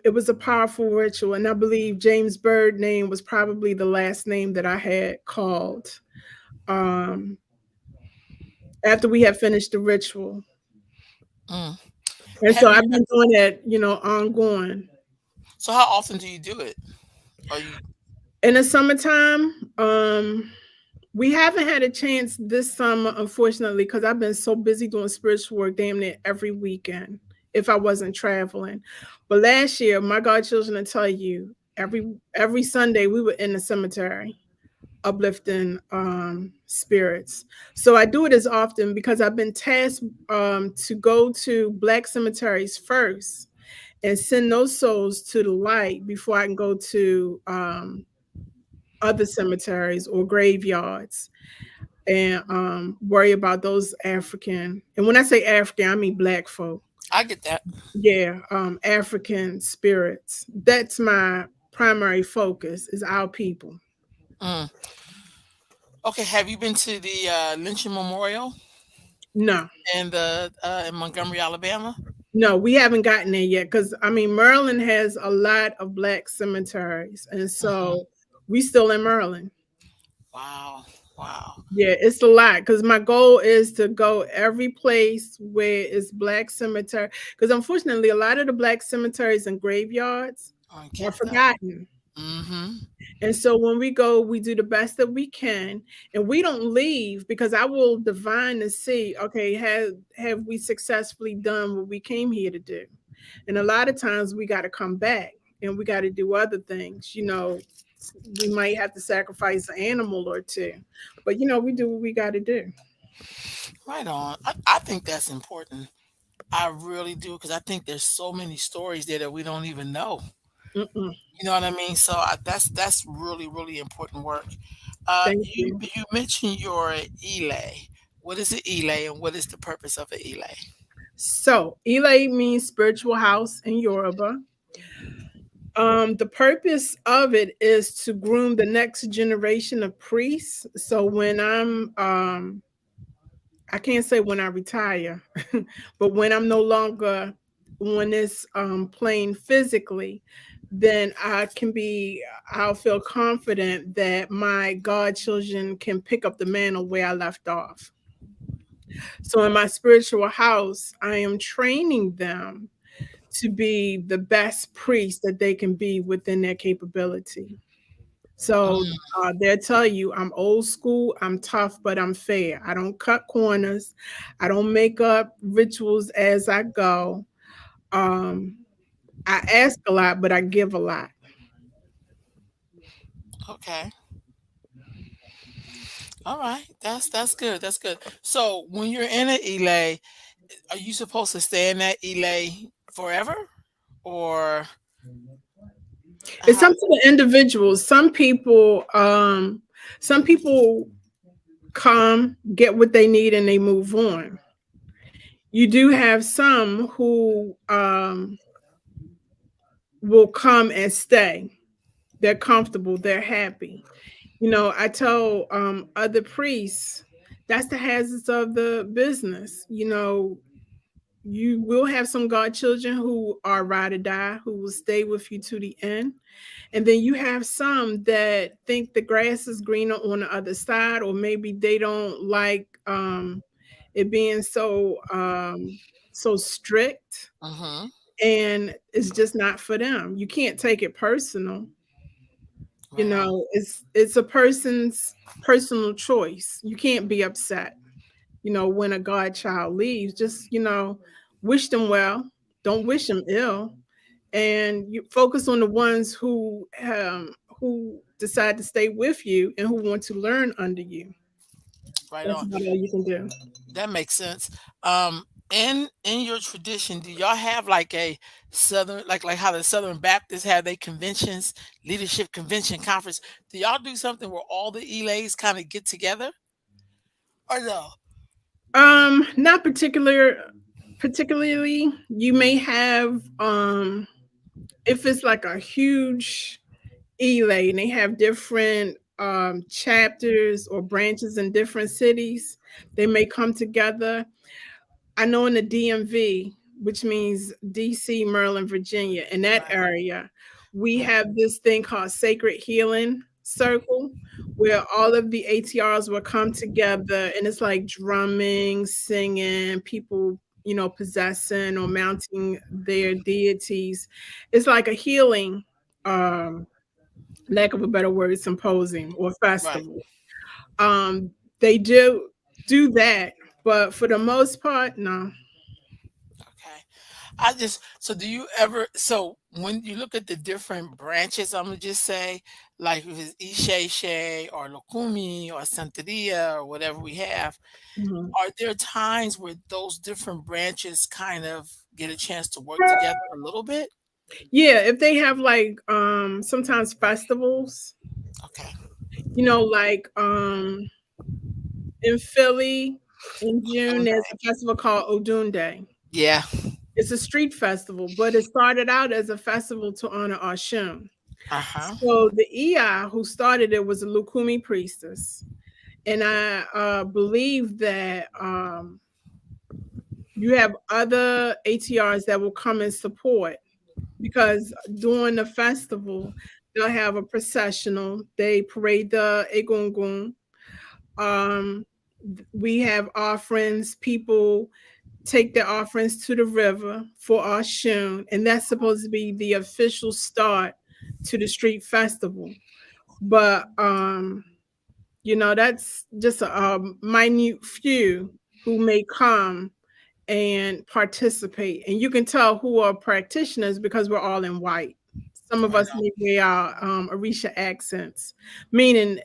[SPEAKER 2] it was a powerful ritual. And I believe James Bird name was probably the last name that I had called um after we had finished the ritual.
[SPEAKER 1] Mm.
[SPEAKER 2] And so
[SPEAKER 1] Have you
[SPEAKER 2] I've been doing that, ongoing.
[SPEAKER 1] so how often do you do it? Are you
[SPEAKER 2] In the summertime, we haven't had a chance this summer, unfortunately, because I've been so busy doing spiritual work damn near every weekend if I wasn't traveling. But last year, my godchildren will tell you, every Sunday we were in the cemetery uplifting spirits. So I do it as often because I've been tasked to go to black cemeteries first and send those souls to the light before I can go to other cemeteries or graveyards and worry about those African. And when I say African, I mean black folk.
[SPEAKER 1] I get that.
[SPEAKER 2] Yeah, African spirits. That's my primary focus is our people.
[SPEAKER 1] Mm. Okay, have you been to the lynching memorial
[SPEAKER 2] No,
[SPEAKER 1] in Montgomery, Alabama?
[SPEAKER 2] no, we haven't gotten there yet because I mean Maryland has a lot of black cemeteries, and
[SPEAKER 1] Mhm.
[SPEAKER 2] so we still in Maryland.
[SPEAKER 1] Wow. Wow.
[SPEAKER 2] Yeah, it's a lot because my goal is to go every place where it's black cemetery. Because unfortunately, a lot of the black cemeteries and graveyards
[SPEAKER 1] I
[SPEAKER 2] are
[SPEAKER 1] get that.
[SPEAKER 2] forgotten.
[SPEAKER 1] Mhm.
[SPEAKER 2] And so when we go, we do the best that we can, and we don't leave because I will divine and see, okay, have we successfully done what we came here to do? And a lot of times we got to come back and we got to do other things. We might have to sacrifice an animal or two, but we do what we got to do.
[SPEAKER 1] Right on. I think that's important. I really do because I think there's so many stories there that we don't even know.
[SPEAKER 2] Mm-mm.
[SPEAKER 1] You know what I mean? So that's really really important work.
[SPEAKER 2] Thank
[SPEAKER 1] You
[SPEAKER 2] you.
[SPEAKER 1] you mentioned your elay. What is an elay and what is the purpose of an elay?
[SPEAKER 2] So, Ile means spiritual house in Yoruba. The purpose of it is to groom the next generation of priests. So when I can't say when I retire, but when I'm no longer on this plane physically, then I'll feel confident that my godchildren can pick up the mantle where I left off. So in my spiritual house, I am training them to be the best priest that they can be within their capability. So
[SPEAKER 1] Mm,
[SPEAKER 2] they'll tell you I'm old school, I'm tough, but I'm fair. I don't cut corners. I don't make up rituals as I go. Um, I ask a lot, but I give a lot.
[SPEAKER 1] okay. All right. That's good. That's good. So when you're in an elay, are you supposed to stay in that elay forever? Or
[SPEAKER 2] It's
[SPEAKER 1] how
[SPEAKER 2] up to the individuals. Some people come, get what they need, and they move on. You do have some who will come and stay. They're comfortable, they're happy. I tell other priests that's the hazards of the business. You will have some godchildren who are ride or die, who will stay with you to the end. And then you have some that think the grass is greener on the other side, or maybe they don't like it being so strict,
[SPEAKER 1] mhm.
[SPEAKER 2] and it's just not for them. You can't take it personal.
[SPEAKER 1] Right on.
[SPEAKER 2] It's a person's personal choice. You can't be upset, when a godchild leaves. Just, wish them well. Don't wish them ill. And you focus on the ones who decide to stay with you and who want to learn under you.
[SPEAKER 1] Right
[SPEAKER 2] That's
[SPEAKER 1] on.
[SPEAKER 2] about all you can do.
[SPEAKER 1] That makes sense. In your tradition, do y'all have like a southern, like how the Southern Baptists have their conventions, leadership convention conference? Do y'all do something where all the Elays kind of get together, or no?
[SPEAKER 2] Not particularly. You may have if it's like a huge Elay and they have different chapters or branches in different cities, they may come together. I know in the DMV, which means DC, Maryland, Virginia, in that
[SPEAKER 1] Right.
[SPEAKER 2] area, we
[SPEAKER 1] Mm.
[SPEAKER 2] have this thing called Sacred Healing Circle, where all of the ATRs will come together and it's like drumming, singing, people, possessing or mounting their deities. It's like a healing, um, lack of a better word, symposium or
[SPEAKER 1] Right.
[SPEAKER 2] festival. They do that, but for the most part, no.
[SPEAKER 1] Okay. I just so do you ever so when you look at the different branches, I'm gonna just say like if it's Ishe or Lokumi or Santeria or whatever we have,
[SPEAKER 2] Mhm.
[SPEAKER 1] are there times where those different branches kind of get a chance to work together a little bit?
[SPEAKER 2] Yeah, if they have like sometimes festivals,
[SPEAKER 1] Okay.
[SPEAKER 2] like in Philly in June there's
[SPEAKER 1] Okay.
[SPEAKER 2] a festival called Odun Day.
[SPEAKER 1] Yeah.
[SPEAKER 2] It's a street festival, but it started out as a festival to honor Oshun.
[SPEAKER 1] Uh-huh.
[SPEAKER 2] So the Iya who started it was a Lukumi priestess. And I believe that you have other ATRs that will come and support because during the festival, they'll have a processional. They parade the egungun. Um, we have offerings. People take their offerings to the river for Oshun, and that's supposed to be the official start to the street festival. But that's just a minute few who may come and participate. And you can tell who are practitioners because we're all in white. Some of
[SPEAKER 1] Right
[SPEAKER 2] us
[SPEAKER 1] on.
[SPEAKER 2] may wear our Orisha accents, meaning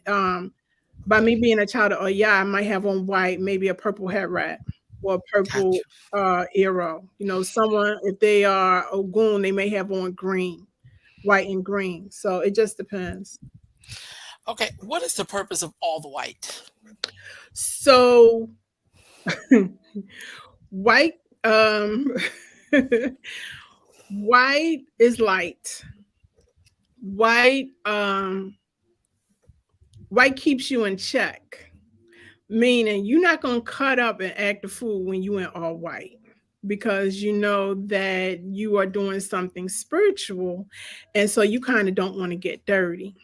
[SPEAKER 2] by me being a child of Oya, I might have on white, maybe a purple hat wrap or a purple
[SPEAKER 1] Gotcha.
[SPEAKER 2] arrow. Someone, if they are Ogun, they may have on green, white and green. So it just depends.
[SPEAKER 1] Okay. What is the purpose of all the white?
[SPEAKER 2] So white, white is light. White, white keeps you in check, meaning you're not gonna cut up and act a fool when you in all white because you know that you are doing something spiritual, and so you kind of don't want to get dirty.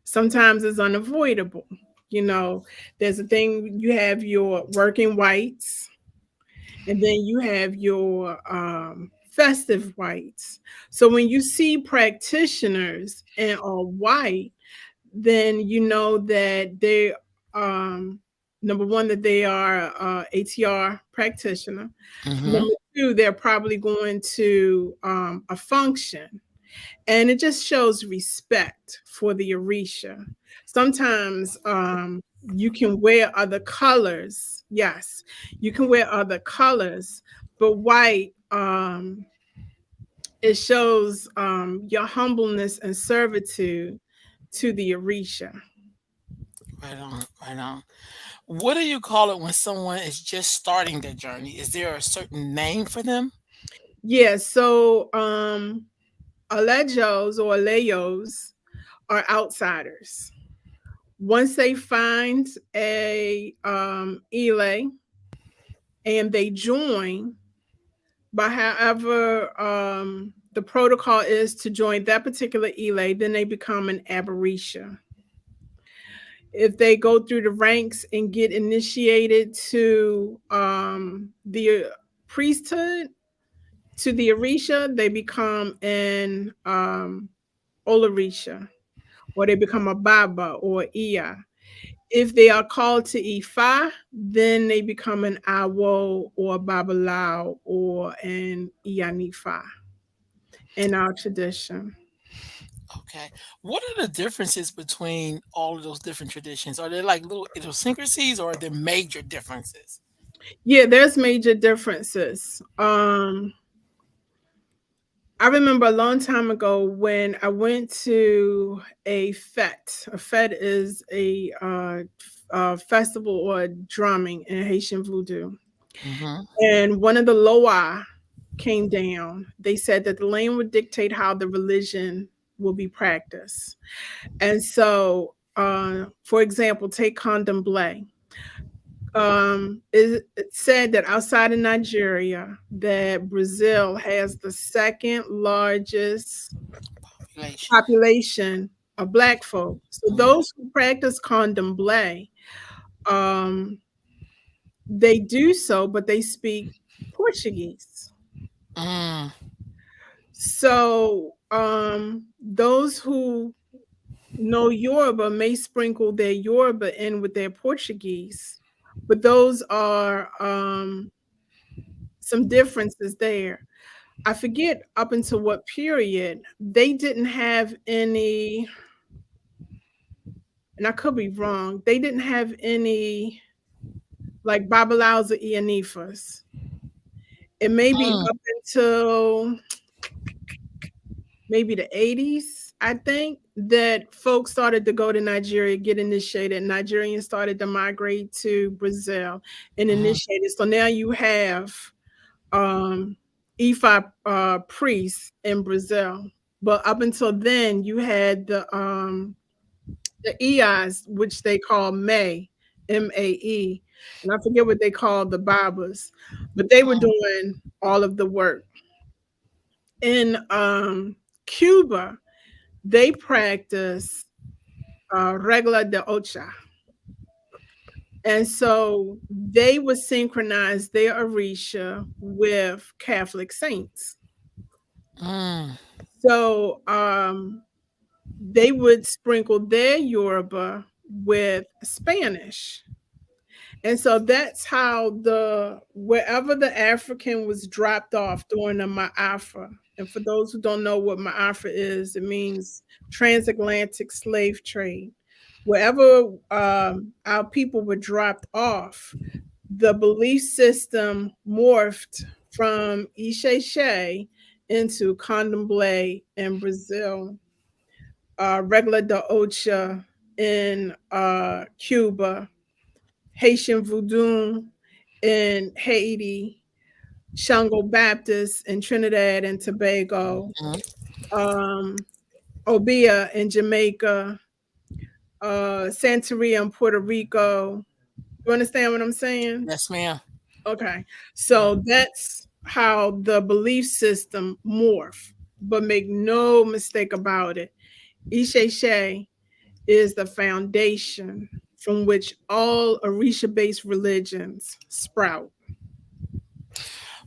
[SPEAKER 2] Sometimes it's unavoidable. You know, there's a thing you have your working whites, and then you have your festive whites. So when you see practitioners in all white, then you know that they um number one that they are ATR practitioner.
[SPEAKER 1] Mm-hmm.
[SPEAKER 2] Number two, they're probably going to a function, and it just shows respect for the Orisha. Sometimes you can wear other colors. Yes, you can wear other colors, but white it shows your humbleness and servitude to the Orisha.
[SPEAKER 1] Right on. Right on. What do you call it when someone is just starting their journey? Is there a certain name for them?
[SPEAKER 2] Yeah, so Alejos or Alejos are outsiders. Once they find a Elay and they join, but however the protocol is to join that particular Elay, then they become an Aberisha. If they go through the ranks and get initiated to the priesthood, to the Orisha, they become an Olorisha, or they become a Baba or Iya. If they are called to Ifa, then they become an Awo or a Babalao or an Iyanifa in our tradition.
[SPEAKER 1] Okay. What are the differences between all of those different traditions? Are there like little idiosyncrasies or are there major differences?
[SPEAKER 2] Yeah, there's major differences. I remember a long time ago when I went to a fete. A fete is a festival or drumming in Haitian voodoo.
[SPEAKER 1] Mm-hmm.
[SPEAKER 2] And one of the loa came down. They said that the land would dictate how the religion will be practiced. And so, for example, take candomblé. It said that outside of Nigeria, that Brazil has the second largest
[SPEAKER 1] Population.
[SPEAKER 2] population of Black folk. So
[SPEAKER 1] Mm-hmm.
[SPEAKER 2] those who practice candomblé, um, they do so, but they speak Portuguese.
[SPEAKER 1] Mm,
[SPEAKER 2] So those who know Yoruba may sprinkle their Yoruba in with their Portuguese, but those are some differences there. I forget up until what period they didn't have any, and I could be wrong. They didn't have any like Babalaos or Ianifas. It may be
[SPEAKER 1] mm,
[SPEAKER 2] up until maybe the 80s, I think, that folks started to go to Nigeria, get initiated. Nigerians started to migrate to Brazil and
[SPEAKER 1] mm,
[SPEAKER 2] initiated. So now you have um, Ifa priests in Brazil. But up until then, you had the EIs, which they call May, MAE. And I forget what they called the Babas, but they were
[SPEAKER 1] mm,
[SPEAKER 2] doing all of the work. In Cuba, they practice regla de ocha. And so they would synchronize their Orisha with Catholic saints.
[SPEAKER 1] mm,
[SPEAKER 2] So they would sprinkle their Yoruba with Spanish. And so that's how the wherever the African was dropped off during the Ma'afa. And for those who don't know what Ma'afa is, it means transatlantic slave trade. Wherever our people were dropped off, the belief system morphed from Isheshe into Candomblé in Brazil, Regla de Ocha in Cuba, Haitian Voodoo in Haiti, Shango Baptist in Trinidad and Tobago,
[SPEAKER 1] mm.
[SPEAKER 2] um, Obia in Jamaica, Santeria in Puerto Rico. You understand what I'm saying?
[SPEAKER 1] Yes, ma'am.
[SPEAKER 2] Okay.
[SPEAKER 1] Yeah.
[SPEAKER 2] So that's how the belief system morph. But make no mistake about it. Isheshe is the foundation from which all Orisha-based religions sprout.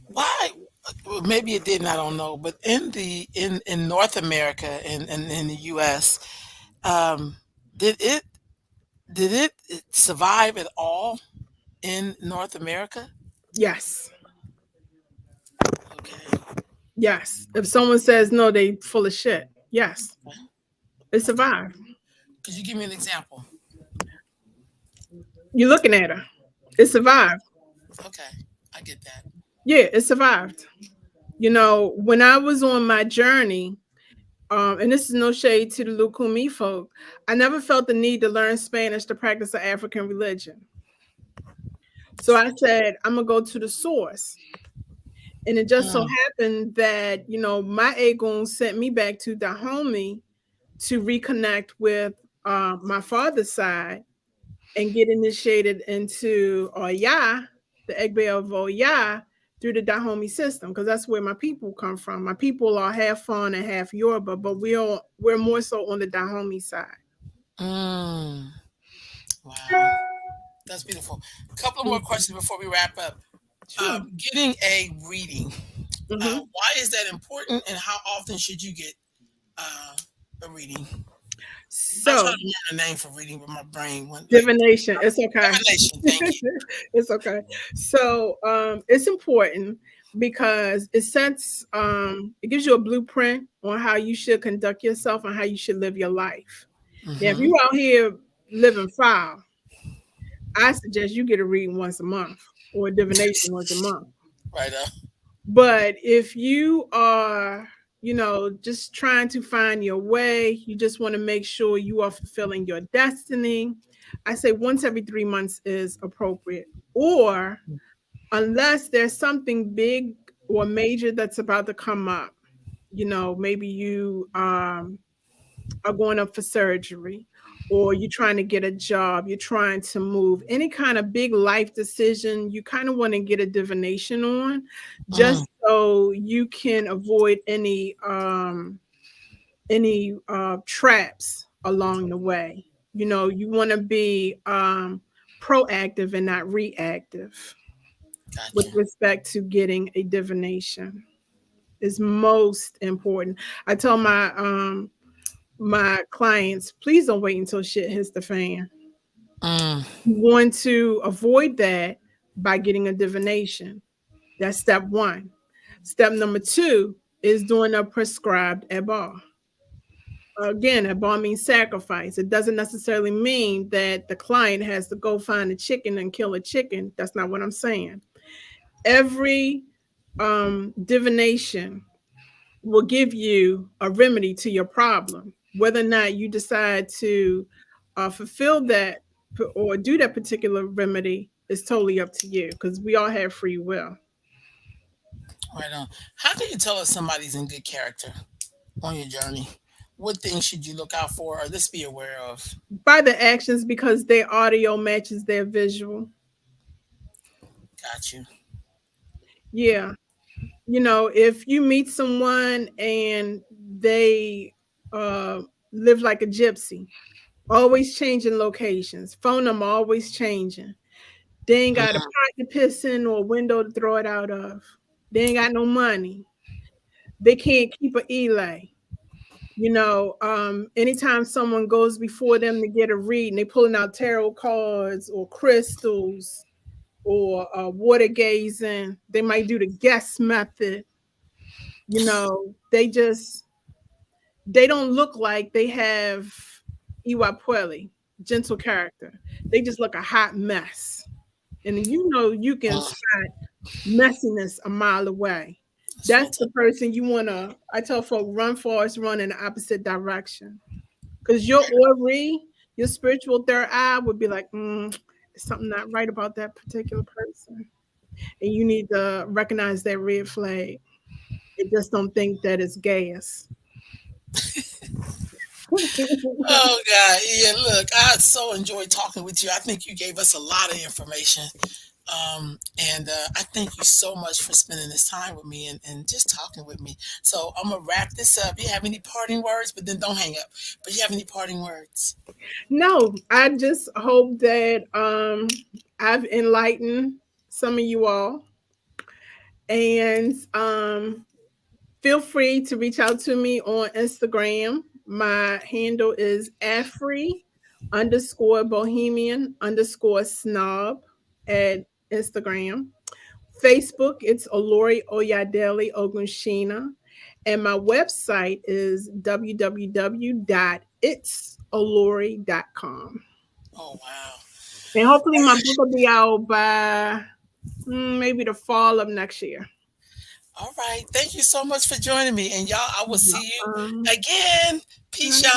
[SPEAKER 1] Why? Well, maybe it didn't. I don't know. But in North America and in the U.S., um, did it did it survive at all in North America?
[SPEAKER 2] Yes.
[SPEAKER 1] Okay.
[SPEAKER 2] Yes. If someone says no, they full of shit. Yes.
[SPEAKER 1] Okay.
[SPEAKER 2] It
[SPEAKER 1] Okay.
[SPEAKER 2] survived.
[SPEAKER 1] Could you give me an example?
[SPEAKER 2] You're looking at her. It survived.
[SPEAKER 1] Okay, I get that.
[SPEAKER 2] Yeah, it survived. You know, when I was on my journey, and this is no shade to the Lukumi folk, I never felt the need to learn Spanish to practice the African religion. So I said, I'm gonna go to the source. And it just so
[SPEAKER 1] Mm,
[SPEAKER 2] happened that, you know, my Aegon sent me back to Dahomey to reconnect with my father's side and get initiated into Oya, the Egbe of Oya, through the Dahomey system, because that's where my people come from. My people are half Fawn and half Yoruba, but we're more so on the Dahomey side.
[SPEAKER 1] mm. Wow, that's beautiful. A couple of more
[SPEAKER 2] Mhm.
[SPEAKER 1] questions before we wrap up.
[SPEAKER 2] Sure.
[SPEAKER 1] Getting a reading.
[SPEAKER 2] Hmm.
[SPEAKER 1] Why is that important, and how often should you get uh, a reading? I'm trying
[SPEAKER 2] So,
[SPEAKER 1] to remember the name for reading, but my brain went like
[SPEAKER 2] divination, it's okay.
[SPEAKER 1] divination. Thank you.
[SPEAKER 2] It's okay. So, it's important. because it gives you a blueprint on how you should conduct yourself and how you should live your life. Now, if
[SPEAKER 1] Mm-hmm.
[SPEAKER 2] you out here living foul, I suggest you get a reading once a month or a divination once a month.
[SPEAKER 1] Right on.
[SPEAKER 2] But if you are, just trying to find your way, you just want to make sure you are fulfilling your destiny, I say once every 3 months is appropriate. Or unless there's something big or major that's about to come up, maybe you are going up for surgery, or you're trying to get a job, you're trying to move, any kind of big life decision, you kind of want to get a divination on,
[SPEAKER 1] Mm,
[SPEAKER 2] just so you can avoid any traps along the way. You want to be proactive and not reactive with
[SPEAKER 1] gotcha.
[SPEAKER 2] respect to getting a divination. Is most important. I tell my clients, please don't wait until shit hits the fan.
[SPEAKER 1] Mm,
[SPEAKER 2] You want to avoid that by getting a divination. That's step one. Step number two is doing a prescribed ebar. Again, ebar means sacrifice. It doesn't necessarily mean that the client has to go find a chicken and kill a chicken. That's not what I'm saying. Every divination will give you a remedy to your problem. Whether or not you decide to fulfill that or do that particular remedy is totally up to you, because we all have free will.
[SPEAKER 1] right on. How can you tell if somebody's in good character on your journey? What things should you look out for or this be aware of?
[SPEAKER 2] By the actions, because their audio matches their visual.
[SPEAKER 1] Got you.
[SPEAKER 2] Yeah. If you meet someone and they uh, live like a gypsy, always changing locations, phone number always changing, they ain't got a
[SPEAKER 1] Mm,
[SPEAKER 2] pot to piss in or a window to throw it out of. They ain't got no money. They can't keep a elay. Anytime someone goes before them to get a read and they pulling out tarot cards or crystals or water gazing, they might do the guess method. They don't look like they have Iwapweli, gentle character. They just look a hot mess. And you can
[SPEAKER 1] mm,
[SPEAKER 2] spot messiness a mile away.
[SPEAKER 1] that's real
[SPEAKER 2] That's
[SPEAKER 1] tough.
[SPEAKER 2] the person you want to, I tell folk, run fast, run in the opposite direction. Because your Ori, your spiritual third eye would be like, there's something not right about that particular person. And you need to recognize that red flag. And just don't think that it's gas.
[SPEAKER 1] Oh God, yeah. Look, I so enjoyed talking with you. I think you gave us a lot of information. And I thank you so much for spending this time with me and just talking with me. So I'm gonna wrap this up. You have any parting words? But then don't hang up. But you have any parting words?
[SPEAKER 2] No, I just hope that I've enlightened some of you all. And feel free to reach out to me on Instagram. My handle is Afri_Bohemian_snob at Instagram. Facebook, it's Olori Oyadeli Ogunshina. And my website is www.itsolori.com.
[SPEAKER 1] Oh wow.
[SPEAKER 2] And hopefully my book will be out by maybe the fall of next year.
[SPEAKER 1] All right. Thank you so much for joining me. And y'all, I will see you
[SPEAKER 2] Um,
[SPEAKER 1] again. Peace, y'all.